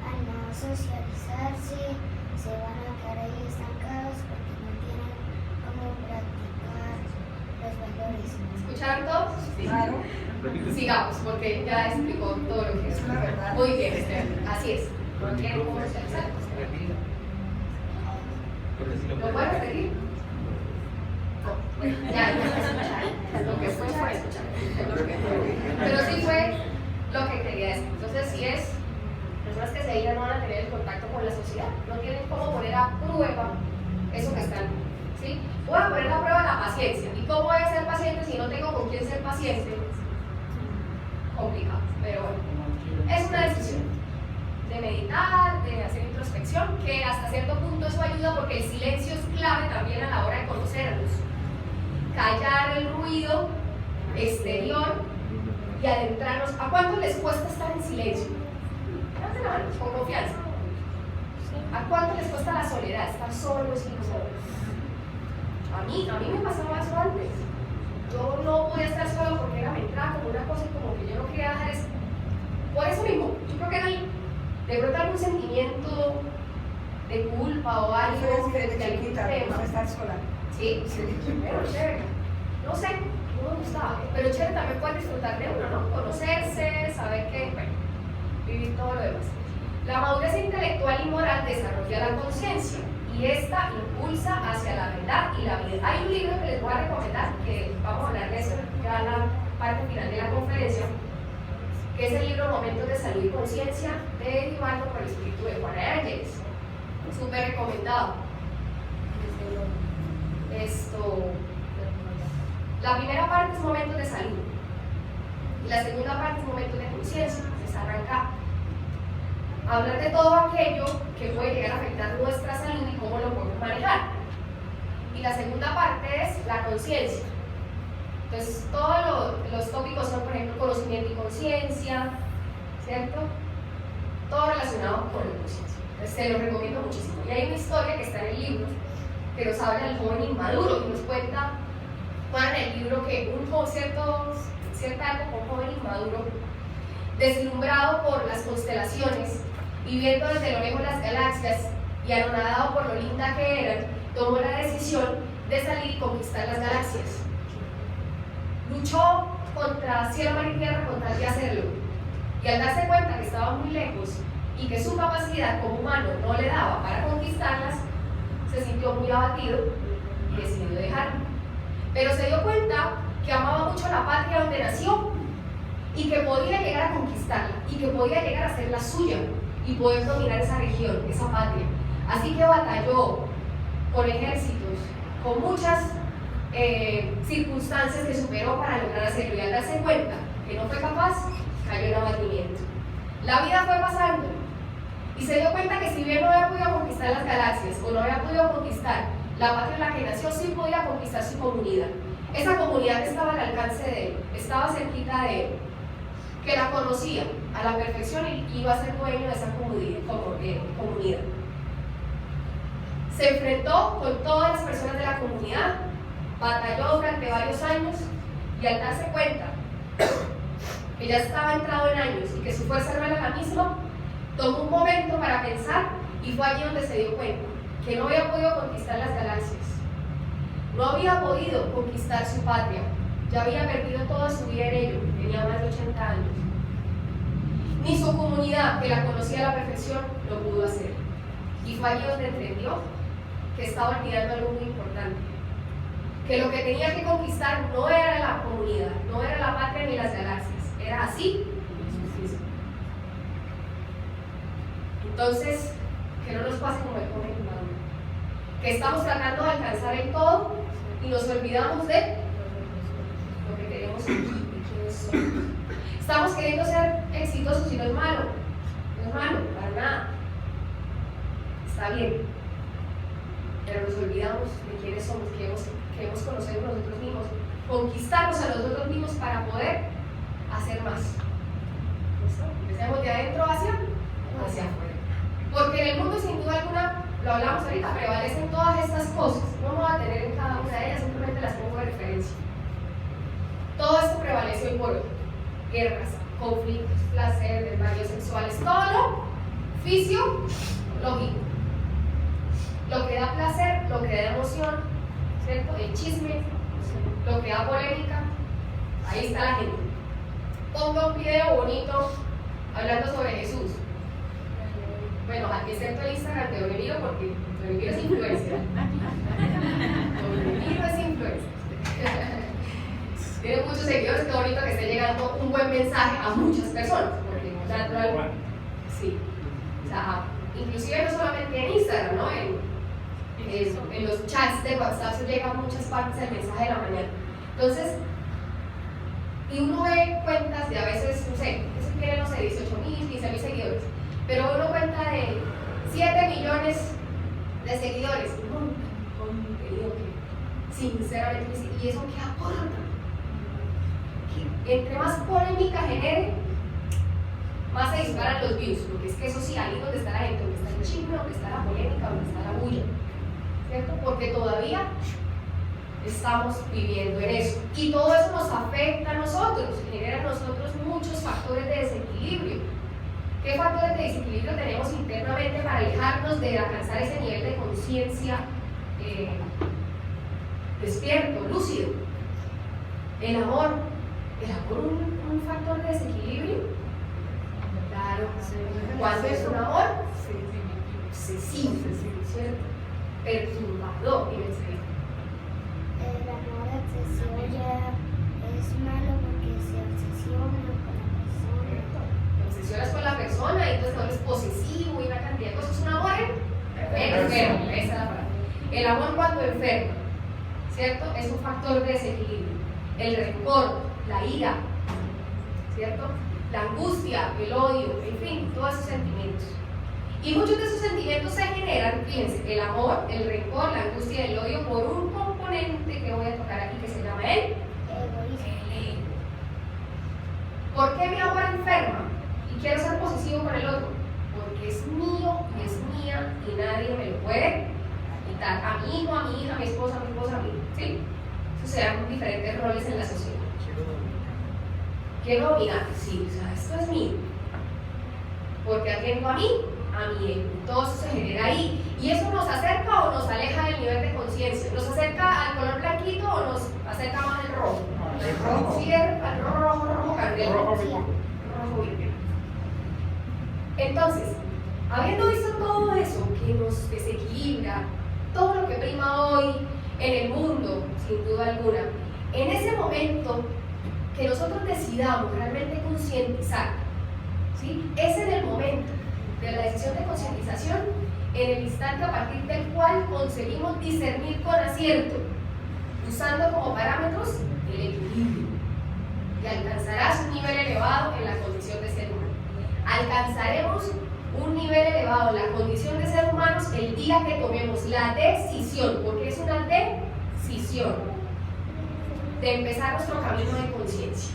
S5: al no socializarse se van a quedar ahí estancados porque no tienen cómo practicar los valores.
S1: ¿Escucharon todos? Sí.
S3: Claro.
S1: Sigamos, porque ya explicó todo lo que es.
S3: Es una verdad.
S1: Muy bien, así es. No quieren cómo socializar. ¿Lo pueden repetir? No, bueno, ya escucharon. Lo que fue escuchar. Pero sí fue lo que quería decir. Entonces, si es personas que se irán no van a tener el contacto con la sociedad, no tienen cómo poner a prueba eso que están. ¿Sí? Voy a poner a prueba la paciencia. ¿Y cómo voy a ser paciente si no tengo con quién ser paciente? Complicado, pero bueno. Es una decisión de meditar, de hacer introspección, que hasta cierto punto eso ayuda porque el silencio es clave también a la hora de conocernos. Callar el ruido exterior y adentrarnos. ¿A cuántos les cuesta estar en silencio? Levanten la mano, con confianza. ¿A cuántos les cuesta la soledad, estar solos y solos? A mí me pasaba eso antes. Yo no podía estar solo porque me entraba como una cosa y como que yo no quería dejar eso. Por eso mismo, yo creo que era de pronto algún sentimiento de culpa o algo
S3: de
S1: algún
S3: chiquita,
S1: tema.
S3: no estar sola.
S1: Sí, pero chévere. No sé, no me gustaba. Pero chévere también puede disfrutar de uno, ¿no? Conocerse, saber que, bueno, vivir todo lo demás. La madurez intelectual y moral desarrolla la conciencia y esta impulsa hacia la verdad y la vida. Hay un libro que les voy a recomendar, que vamos a hablar de eso ya en la parte final de la conferencia, que es el libro Momentos de Salud y Conciencia de Eduardo por el Espíritu de Juan Ángeles. Súper recomendado. La primera parte es Momentos de Salud y la segunda parte es Momentos de Conciencia. Les arranca a hablar de todo aquello que puede llegar a afectar nuestra salud y cómo lo podemos manejar. Y la segunda parte es la conciencia. Entonces, todos los tópicos son, por ejemplo, conocimiento y conciencia, ¿cierto? Todo relacionado con la conciencia. Entonces, se lo recomiendo muchísimo. Y hay una historia que está en el libro que nos habla del joven inmaduro, que nos cuenta, en el libro que cierta época, un joven inmaduro, deslumbrado por las constelaciones y viendo desde lo lejos las galaxias y anonadado por lo linda que eran, tomó la decisión de salir y conquistar las galaxias. Luchó contra cielo, mar y tierra con tal de hacerlo, y al darse cuenta que estaba muy lejos y que su capacidad como humano no le daba para conquistarlas, se sintió muy abatido y decidió dejarlo. Pero se dio cuenta que amaba mucho la patria donde nació y que podía llegar a conquistarla y que podía llegar a ser la suya y poder dominar esa región, esa patria. Así que batalló con ejércitos, con muchas circunstancias que superó para lograr hacerlo, y al darse cuenta que no fue capaz, cayó en abatimiento. La vida fue pasando y se dio cuenta que si bien no había podido conquistar las galaxias o no había podido conquistar la patria en la que nació, sí podía conquistar su comunidad. Esa comunidad que estaba al alcance de él, estaba cerquita de él, que la conocía a la perfección y iba a ser dueño de esa comunidad. Se enfrentó con todas las personas de la comunidad, batalló durante varios años y al darse cuenta que ya estaba entrado en años y que su fuerza no era la misma, tomó un momento para pensar y fue allí donde se dio cuenta que no había podido conquistar las galaxias, no había podido conquistar su patria, ya había perdido toda su vida en ello, tenía más de 80 años. Ni su comunidad, que la conocía a la perfección, lo pudo hacer. Y fue allí donde entendió que estaba olvidando algo muy importante, que lo que tenía que conquistar no era la comunidad, no era la patria ni las galaxias, era así mismo. Entonces, que no nos pase como el joven Maduro, que estamos tratando de alcanzar el todo y nos olvidamos de lo que queremos aquí, de quiénes somos. Estamos queriendo ser exitosos y no es malo, para nada. Está bien, pero nos olvidamos de quiénes somos, queremos conocernos nosotros mismos, conquistarnos a nosotros mismos para poder hacer más. ¿Listo? Empecemos de adentro hacia afuera. Porque en el mundo, sin duda alguna, lo hablamos ahorita, prevalecen todas estas cosas. No me voy a tener en cada una de ellas, simplemente las pongo de referencia. Todo esto prevalece hoy por hoy. Guerras, conflictos, placer, desmayos sexuales, todo lo fisiológico. Lo que da placer, lo que da emoción, ¿cierto? El chisme, lo que da polémica, ahí está la gente. Ponga un video bonito hablando sobre Jesús. Bueno, excepto el Instagram de Don Emilio, porque Don Emilio es influencer. Don Emilio es influencer. Tiene muchos seguidores, qué bonito que esté llegando un buen mensaje a muchas personas, porque natural, sí. O sea, inclusive no solamente en Instagram, ¿no? En los chats de WhatsApp se llega a muchas partes del mensaje de la mañana. Entonces, y uno ve cuentas de a veces, no sé, eso tiene, no sé, 18.000, 15.000 seguidores, pero uno cuenta de 7 millones de seguidores, un contenido que sinceramente, y eso que aporta, que entre más polémica genere, más se disparan los views, porque es que eso sí, ahí donde está la gente, donde está el chisme, donde está la polémica, donde está la bulla, ¿cierto? Porque todavía estamos viviendo en eso, y todo eso nos afecta a nosotros, genera en nosotros muchos factores de desequilibrio. ¿Qué factores de desequilibrio tenemos internamente para alejarnos de alcanzar ese nivel de conciencia despierto, lúcido? El amor un factor de desequilibrio. Claro, cuando es un amor obsesivo, ¿cierto? Perturbador, y
S5: el amor excesivo ya es malo porque se obsesiona con la persona.
S1: Te obsesionas con la persona y entonces te vuelves posesivo y una cantidad de cosas. Es un amor enfermo, esa es la palabra. El amor cuando enferma, ¿cierto? Es un factor de desequilibrio. El rencor, la ira, ¿cierto? La angustia, el odio, en fin, todos esos sentimientos. Y muchos de esos sentimientos se generan, fíjense, el amor, el rencor, la angustia y el odio por un componente que voy a tocar aquí que se llama el ego. ¿Por qué mi amor enferma y quiero ser posesivo con el otro? Porque es mío y es mía y nadie me lo puede quitar. A mi hijo, a mi hija, a mi esposa, a mí. ¿Sí? Eso se dan diferentes roles en la sociedad. Quiero dominar, sí, o sea, esto es mío. Porque atiendo a mí, a mi ego. Todo eso se genera ahí. ¿Y eso nos acerca o nos aleja del nivel de conciencia? ¿Nos acerca al color blanquito o nos acerca más al rojo?
S3: El rojo.
S1: Sí, al rojo candela. Rojo virgen. Entonces, habiendo visto todo eso que nos desequilibra, todo lo que prima hoy en el mundo, sin duda alguna, en ese momento que nosotros decidamos realmente concientizar, ¿sí? Es en el momento de la decisión de concientización, en el instante a partir del cual conseguimos discernir con acierto, usando como parámetros el equilibrio, y alcanzarás un nivel elevado en la condición de ser humano. Alcanzaremos un nivel elevado en la condición de ser humanos el día que tomemos la decisión, porque es una decisión, de empezar nuestro camino de conciencia.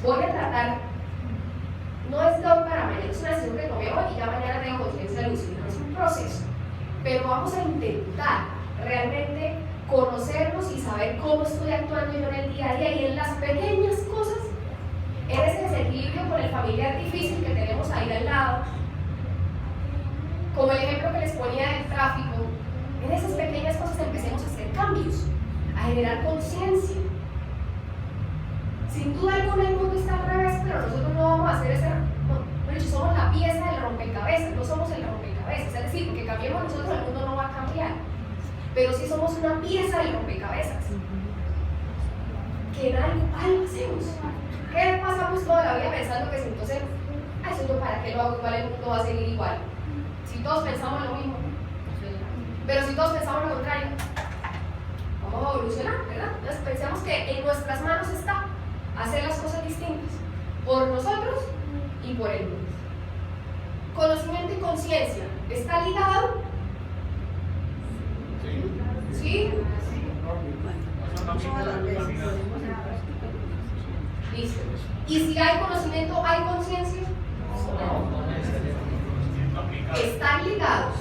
S1: Voy a tratar, no es de hoy para mañana, es una decisión que tomé hoy y ya mañana tengo conciencia lúcida, es un proceso, pero vamos a intentar realmente conocernos y saber cómo estoy actuando yo en el día a día y en las pequeñas cosas, en ese desequilibrio con el familiar difícil que tenemos ahí al lado, como el ejemplo que les ponía del tráfico. En esas pequeñas cosas empecemos a hacer cambios, a generar conciencia. Sin duda alguna el mundo está al revés, pero nosotros no vamos a hacer ese, no, somos la pieza del rompecabezas, no somos el rompecabezas, es decir, porque cambiemos nosotros el mundo no va a cambiar, pero sí somos una pieza del rompecabezas, que en algo hacemos. ¿Qué pasamos toda la vida pensando que si entonces eso yo para qué lo hago igual, el mundo va a seguir igual. Si todos pensamos lo mismo, pero si todos pensamos lo contrario, vamos a evolucionar, ¿verdad? Entonces pensemos que en nuestras manos está hacer las cosas distintas, por nosotros y por el mundo. Conocimiento y conciencia, ¿está ligado? ¿Sí? Listo. ¿Y si hay conocimiento, hay conciencia? Están ligados,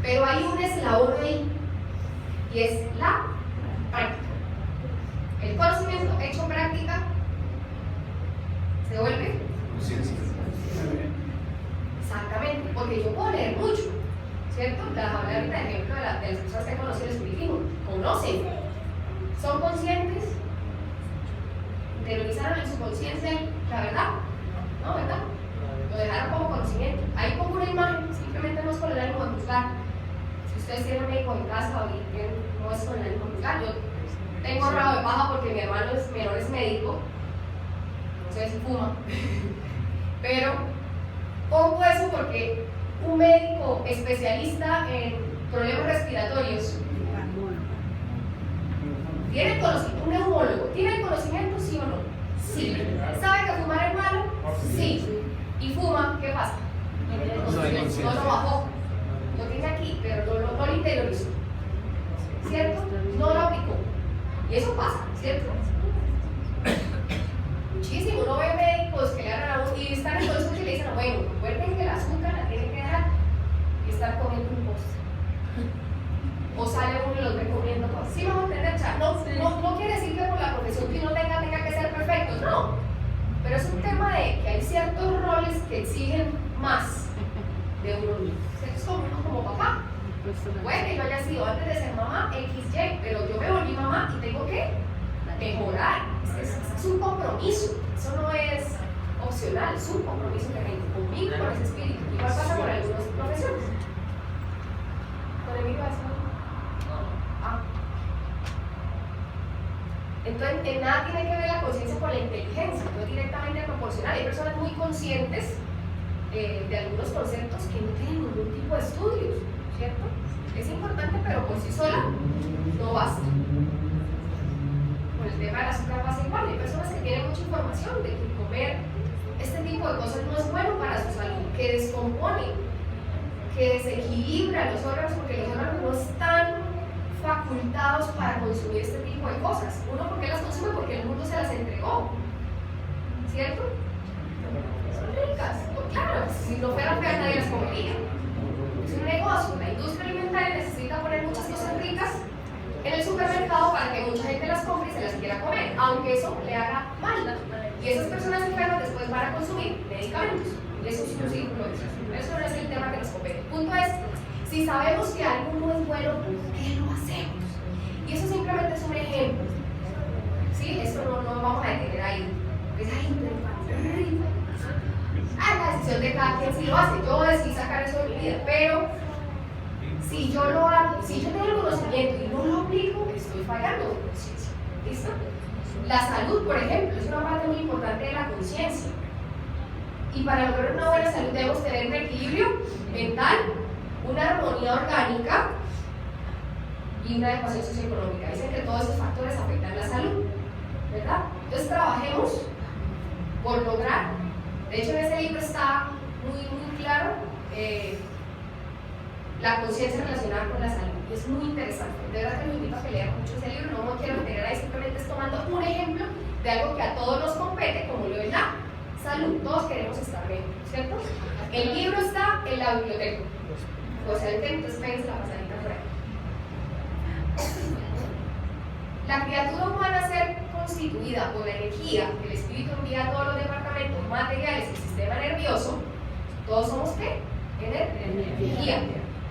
S1: pero hay un eslabón ahí, y es la práctica. El conocimiento hecho práctica se vuelve conciencia. Exactamente, porque yo puedo leer mucho, ¿cierto? Les hablé ahorita de ejemplo de las personas que conocen el espiritismo. Conocen, son conscientes, interiorizaron en su conciencia la verdad, ¿no? ¿Verdad? Lo dejaron como conocimiento. Ahí pongo una imagen, simplemente no es con el ánimo de juzgar. Si ustedes tienen médico en casa y no es con el ánimo de juzgar, yo tengo rabo de paja porque mi hermano menor es médico, no sé si fuma, pero pongo eso porque un médico especialista en problemas respiratorios tiene conocimiento, un neumólogo, ¿tiene el conocimiento sí o no? Sí. ¿Sabe que fumar es malo? Sí. ¿Y fuma? ¿Qué pasa? No lo bajó, lo tiene aquí, pero no lo interiorizó, ¿cierto? No lo aplicó. Y eso pasa, ¿cierto? Muchísimo. Uno ve médicos que le dan a uno y están en todo eso que le dicen, bueno, recuerden que el azúcar la tienen que dejar y estar comiendo un postre. O sale uno y los ve comiendo cosas. ¿Sí vamos a entender? O sea, no quiere decir que por la profesión que uno tenga que ser perfecto, no. Pero es un tema de que hay ciertos roles que exigen más de uno mismo. Es como uno como papá. Puede que yo haya sido antes de ser mamá XY, pero yo me volví mamá y tengo que mejorar. Es un compromiso. Eso no es opcional, es un compromiso que tengo conmigo, con ese espíritu. Igual pasa con algunas profesiones. ¿Con el mismo eso? Entonces, en nada tiene que ver la conciencia con la inteligencia, no es directamente proporcional. Hay personas muy conscientes de algunos conceptos que no tienen ningún tipo de estudios, ¿cierto? Es importante, pero por sí sola no basta. Con el tema del azúcar pasa igual. Hay personas que tienen mucha información de que comer este tipo de cosas no es bueno para su salud, que descompone, que desequilibra los órganos, porque los órganos no están facultados para consumir este tipo de cosas. Uno, ¿por qué las consume? Porque el mundo se las entregó, ¿cierto? Son ricas, pues claro, si no fueran feas nadie las comería. Es un negocio, la industria alimentaria necesita poner muchas cosas ricas en el supermercado para que mucha gente las compre y se las quiera comer, aunque eso le haga mal. Y esas personas enfermas después van a consumir medicamentos. Y eso es un círculo vicioso. Eso no es el tema que nos compete. El punto es, si sabemos que algo no es bueno, ¿por qué lo hacemos? Y eso simplemente es un ejemplo. ¿Sí? Eso no vamos a detener ahí. Es la decisión de cada quien si lo hace. Yo decidí sacar eso de mi vida, pero si yo lo hago, si yo tengo el conocimiento y no lo aplico, estoy fallando de conciencia. ¿Listo? La salud, por ejemplo, es una parte muy importante de la conciencia. Y para lograr una buena salud debemos tener un equilibrio mental, una armonía orgánica y una adecuación socioeconómica. Dicen que todos esos factores afectan la salud, ¿verdad? Entonces trabajemos por lograr. De hecho, en ese libro está muy claro la conciencia relacionada con la salud. Y es muy interesante. De verdad que los invito a que lean mucho ese libro. No me quiero meter ahí, simplemente es tomando un ejemplo de algo que a todos nos compete, como lo es la salud. Todos queremos estar bien, ¿cierto? El libro está en la biblioteca. O sea, entonces péguense la pasadita por ahí. La criatura humana a ser constituida por la energía que el espíritu envía a todos los departamentos materiales del sistema nervioso. Todos somos ¿qué? Energía.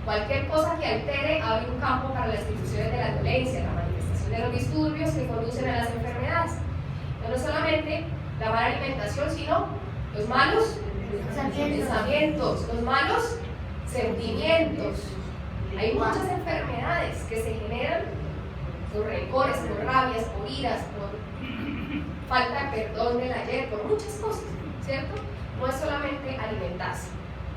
S1: Cualquier cosa que altere abre un campo para las instituciones de la dolencia, la manifestación de los disturbios que conducen a las enfermedades. No solamente la mala alimentación, sino los malos pensamientos, los malos sentimientos. Hay muchas enfermedades que se generan por rencores, por rabias, por iras, por falta de perdón del ayer, por muchas cosas, ¿cierto? No es solamente alimentarse,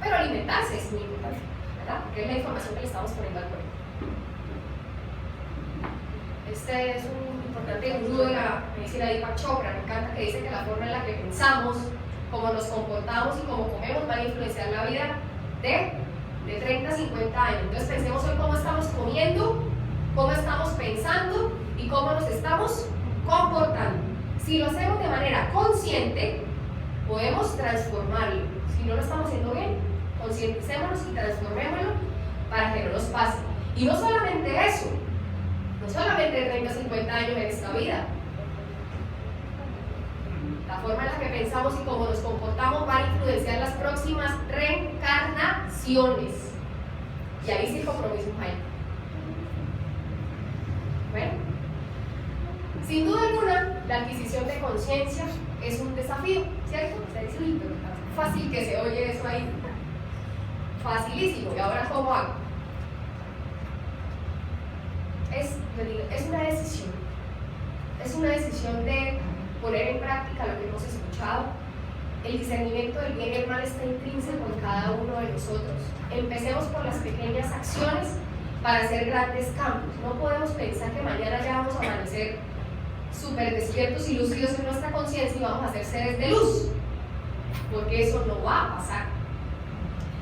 S1: pero alimentarse es muy importante, ¿verdad? Porque es la información que le estamos poniendo al cuerpo. Este es un importante gurú de la medicina de Deepak Chopra, me encanta, que dice que la forma en la que pensamos, cómo nos comportamos y cómo comemos van a influenciar la vida de 30 a 50 años. Entonces pensemos hoy cómo estamos comiendo, cómo estamos pensando y cómo nos estamos comportando. Si lo hacemos de manera consciente, podemos transformarlo. Si no lo estamos haciendo bien, concienticémonos y transformémoslo para que no nos pase. Y no solamente eso, no solamente de 30 a 50 años en esta vida. La forma en la que pensamos y cómo nos comportamos va a influenciar las próximas reencarnaciones. Y ahí sí el compromiso hay. Bueno, sin duda alguna, la adquisición de conciencia es un desafío, ¿cierto? Usted dice, uy, pero tan fácil que se oye eso ahí. Facilísimo. ¿Y ahora cómo hago? Es una decisión. Es una decisión de poner en práctica lo que hemos escuchado. El discernimiento del bien y el mal está intrínseco en cada uno de nosotros. Empecemos por las pequeñas acciones para hacer grandes cambios. No podemos pensar que mañana ya vamos a amanecer súper despiertos y lucidos en nuestra conciencia y vamos a ser seres de luz, porque eso no va a pasar.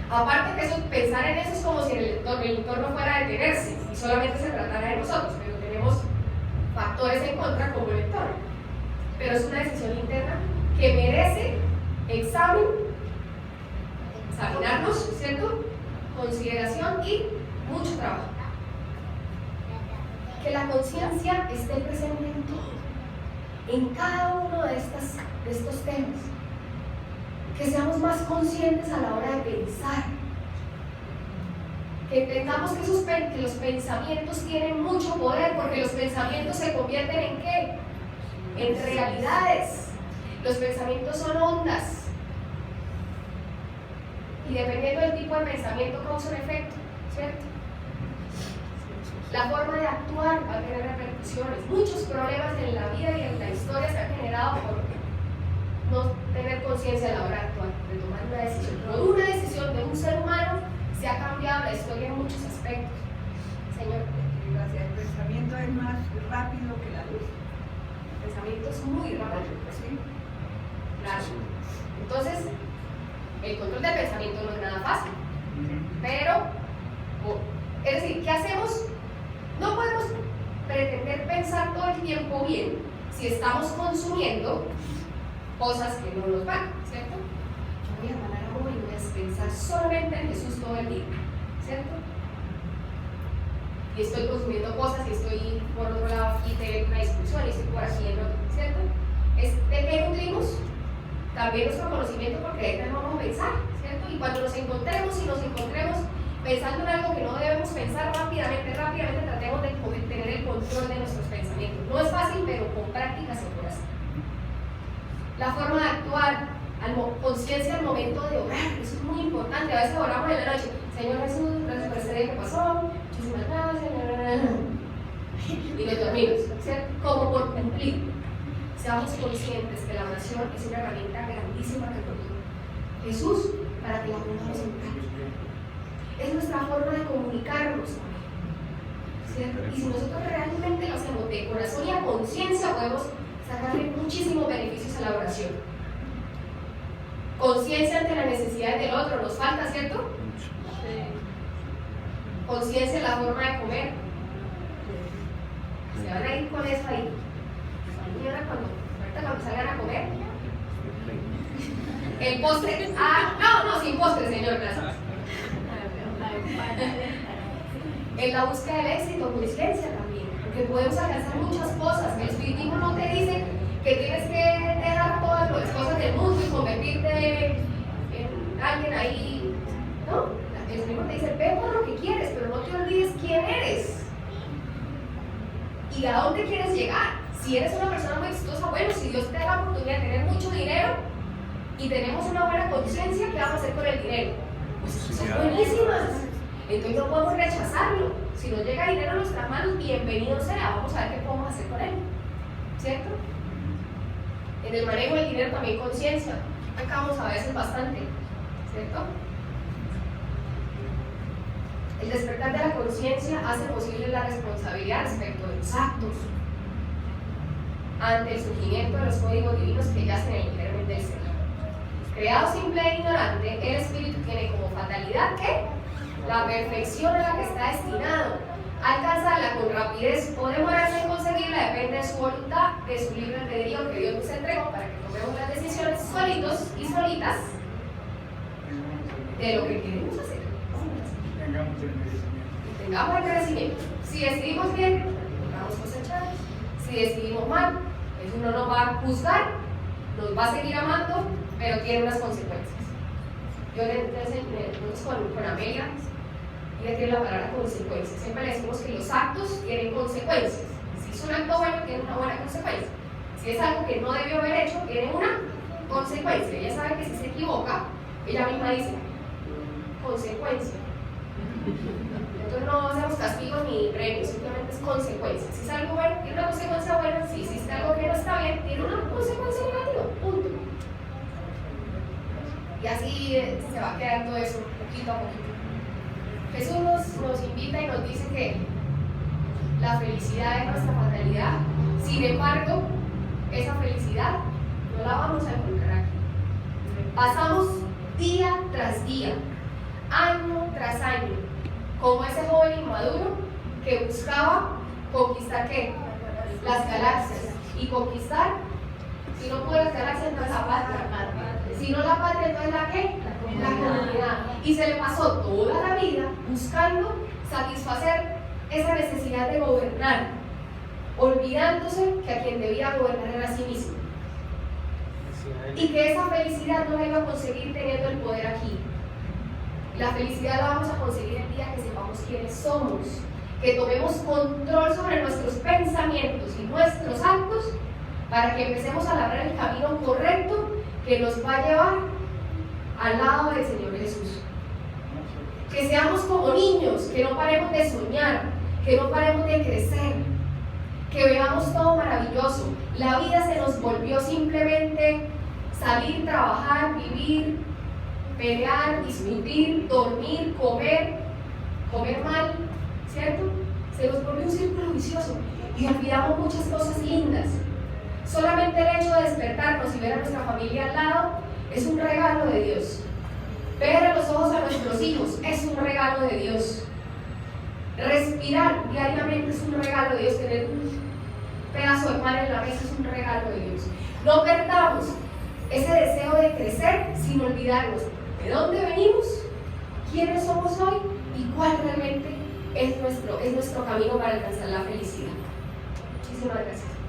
S1: Aparte que eso, pensar en eso es como si el entorno fuera a detenerse y solamente se tratara de nosotros, pero tenemos factores en contra como el entorno. Pero es una decisión interna que merece examen, examinarnos, ¿cierto? Consideración y mucho trabajo. Que la conciencia esté presente en todo, en cada uno de estos temas. Que seamos más conscientes a la hora de pensar. Que entendamos que los pensamientos tienen mucho poder, porque los pensamientos se convierten en ¿qué? En realidades. Los pensamientos son ondas. Y dependiendo del tipo de pensamiento causa un efecto, ¿cierto? La forma de actuar va a tener repercusiones. Muchos problemas en la vida y en la historia se han generado por no tener conciencia a la hora de actuar, de tomar una decisión. Pero una decisión de un ser humano se ha cambiado la historia en muchos aspectos. Señor.
S3: Gracias. El pensamiento es más rápido que la luz.
S1: El pensamiento es muy rápido.
S3: ¿Sí?
S1: Claro. Entonces, el control del pensamiento no es nada fácil. Pero, es decir, ¿qué hacemos? No podemos pretender pensar todo el tiempo bien si estamos consumiendo cosas que no nos van, ¿cierto? Yo voy a emanar amor y voy a pensar solamente en Jesús todo el día, ¿cierto? Y estoy consumiendo cosas y estoy por otro lado aquí teniendo una discusión y estoy por aquí en otro, ¿cierto? ¿De qué nutrimos? También nuestro conocimiento, porque de ahí también vamos a pensar, ¿cierto? Y cuando nos encontremos pensando en algo que no debemos pensar, rápidamente tratemos de tener el control de nuestros pensamientos. No es fácil, pero con práctica se puede hacer. La forma de actuar, conciencia al momento de orar, eso es muy importante. A veces oramos en la noche, Señor Jesús, gracias por este día que pasó, muchísimas gracias, y nos dormimos, ¿cierto? Como por cumplir. Seamos conscientes que la oración es una herramienta grandísima que nos dio Jesús para que la pongamos en práctica. Es nuestra forma de comunicarnos, ¿cierto? Y si nosotros realmente lo hacemos de corazón y a conciencia, podemos sacarle muchísimos beneficios a la oración. Conciencia ante las necesidades del otro, nos falta, ¿cierto? Conciencia en la forma de comer. Se van a ir con eso ahí. Mañana cuando salgan a comer. El postre. No, sin postre, señor, gracias. En la búsqueda del éxito, conciencia también, porque podemos alcanzar muchas cosas. El espiritismo no te dice que tienes que dejar todas las cosas del mundo y convertirte en alguien ahí. No, el espiritismo te dice, ve por lo que quieres, pero no te olvides quién eres y a dónde quieres llegar. Si eres una persona muy exitosa, bueno, si Dios te da la oportunidad de tener mucho dinero y tenemos una buena conciencia, ¿qué vamos a hacer con el dinero? Pues son buenísimas. Entonces no podemos rechazarlo. Si nos llega dinero a nuestras manos, bienvenido sea. Vamos a ver qué podemos hacer con él, ¿cierto? En el manejo del dinero también conciencia. Aquí pecamos a veces bastante, ¿cierto? El despertar de la conciencia hace posible la responsabilidad respecto de los actos ante el surgimiento de los códigos divinos que yacen en el germen del ser. Creado simple e ignorante, el espíritu tiene como fatalidad que la perfección a la que está destinado, alcanzarla con rapidez o demorarse en conseguirla depende de su voluntad, de su libre albedrío que Dios nos entregó para que tomemos las decisiones solitos y solitas de lo que queremos hacer. Tengamos el merecimiento. Si decidimos bien, vamos a cosechar. Si decidimos mal, eso no nos va a juzgar, nos va a seguir amando, pero tiene unas consecuencias. Yo le enseñé con Amelia y le tiene la palabra consecuencias. Siempre le decimos que los actos tienen consecuencias. Si es un acto bueno, tiene una buena consecuencia. Si es algo que no debió haber hecho, tiene una consecuencia. Ella sabe que si se equivoca, ella misma dice consecuencia. Entonces no hacemos castigos ni premios, simplemente es consecuencia. Si es algo bueno, tiene una consecuencia buena. Si hiciste algo que no está bien, tiene una consecuencia negativa. Punto. Y así se va quedando eso poquito a poquito. Jesús nos invita y nos dice que la felicidad es nuestra fatalidad. Sin embargo, esa felicidad no la vamos a encontrar aquí. Pasamos día tras día, año tras año, como ese joven inmaduro que buscaba conquistar ¿qué? Las galaxias. Y conquistar, si no puede las galaxias, entonces la patria. Si no la patria, entonces la ¿qué? La comunidad. Y se le pasó toda la vida buscando satisfacer esa necesidad de gobernar, olvidándose que a quien debía gobernar era a sí mismo. Y que esa felicidad no la iba a conseguir teniendo el poder aquí. La felicidad la vamos a conseguir el día que sepamos quiénes somos, que tomemos control sobre nuestros pensamientos y nuestros actos para que empecemos a labrar el camino correcto que nos va a llevar al lado del Señor Jesús. Que seamos como niños, que no paremos de soñar, que no paremos de crecer, que veamos todo maravilloso. La vida se nos volvió simplemente salir, trabajar, vivir, pelear, discutir, dormir, comer mal, ¿cierto? Se nos volvió un círculo vicioso y olvidamos muchas cosas lindas. Solamente el hecho de despertarnos y ver a nuestra familia al lado es un regalo de Dios. Ver a los ojos a nuestros hijos es un regalo de Dios. Respirar diariamente es un regalo de Dios. Tener un pedazo de pan en la mesa es un regalo de Dios. No perdamos ese deseo de crecer sin olvidarnos de dónde venimos, quiénes somos hoy y cuál realmente es nuestro camino para alcanzar la felicidad. Muchísimas gracias.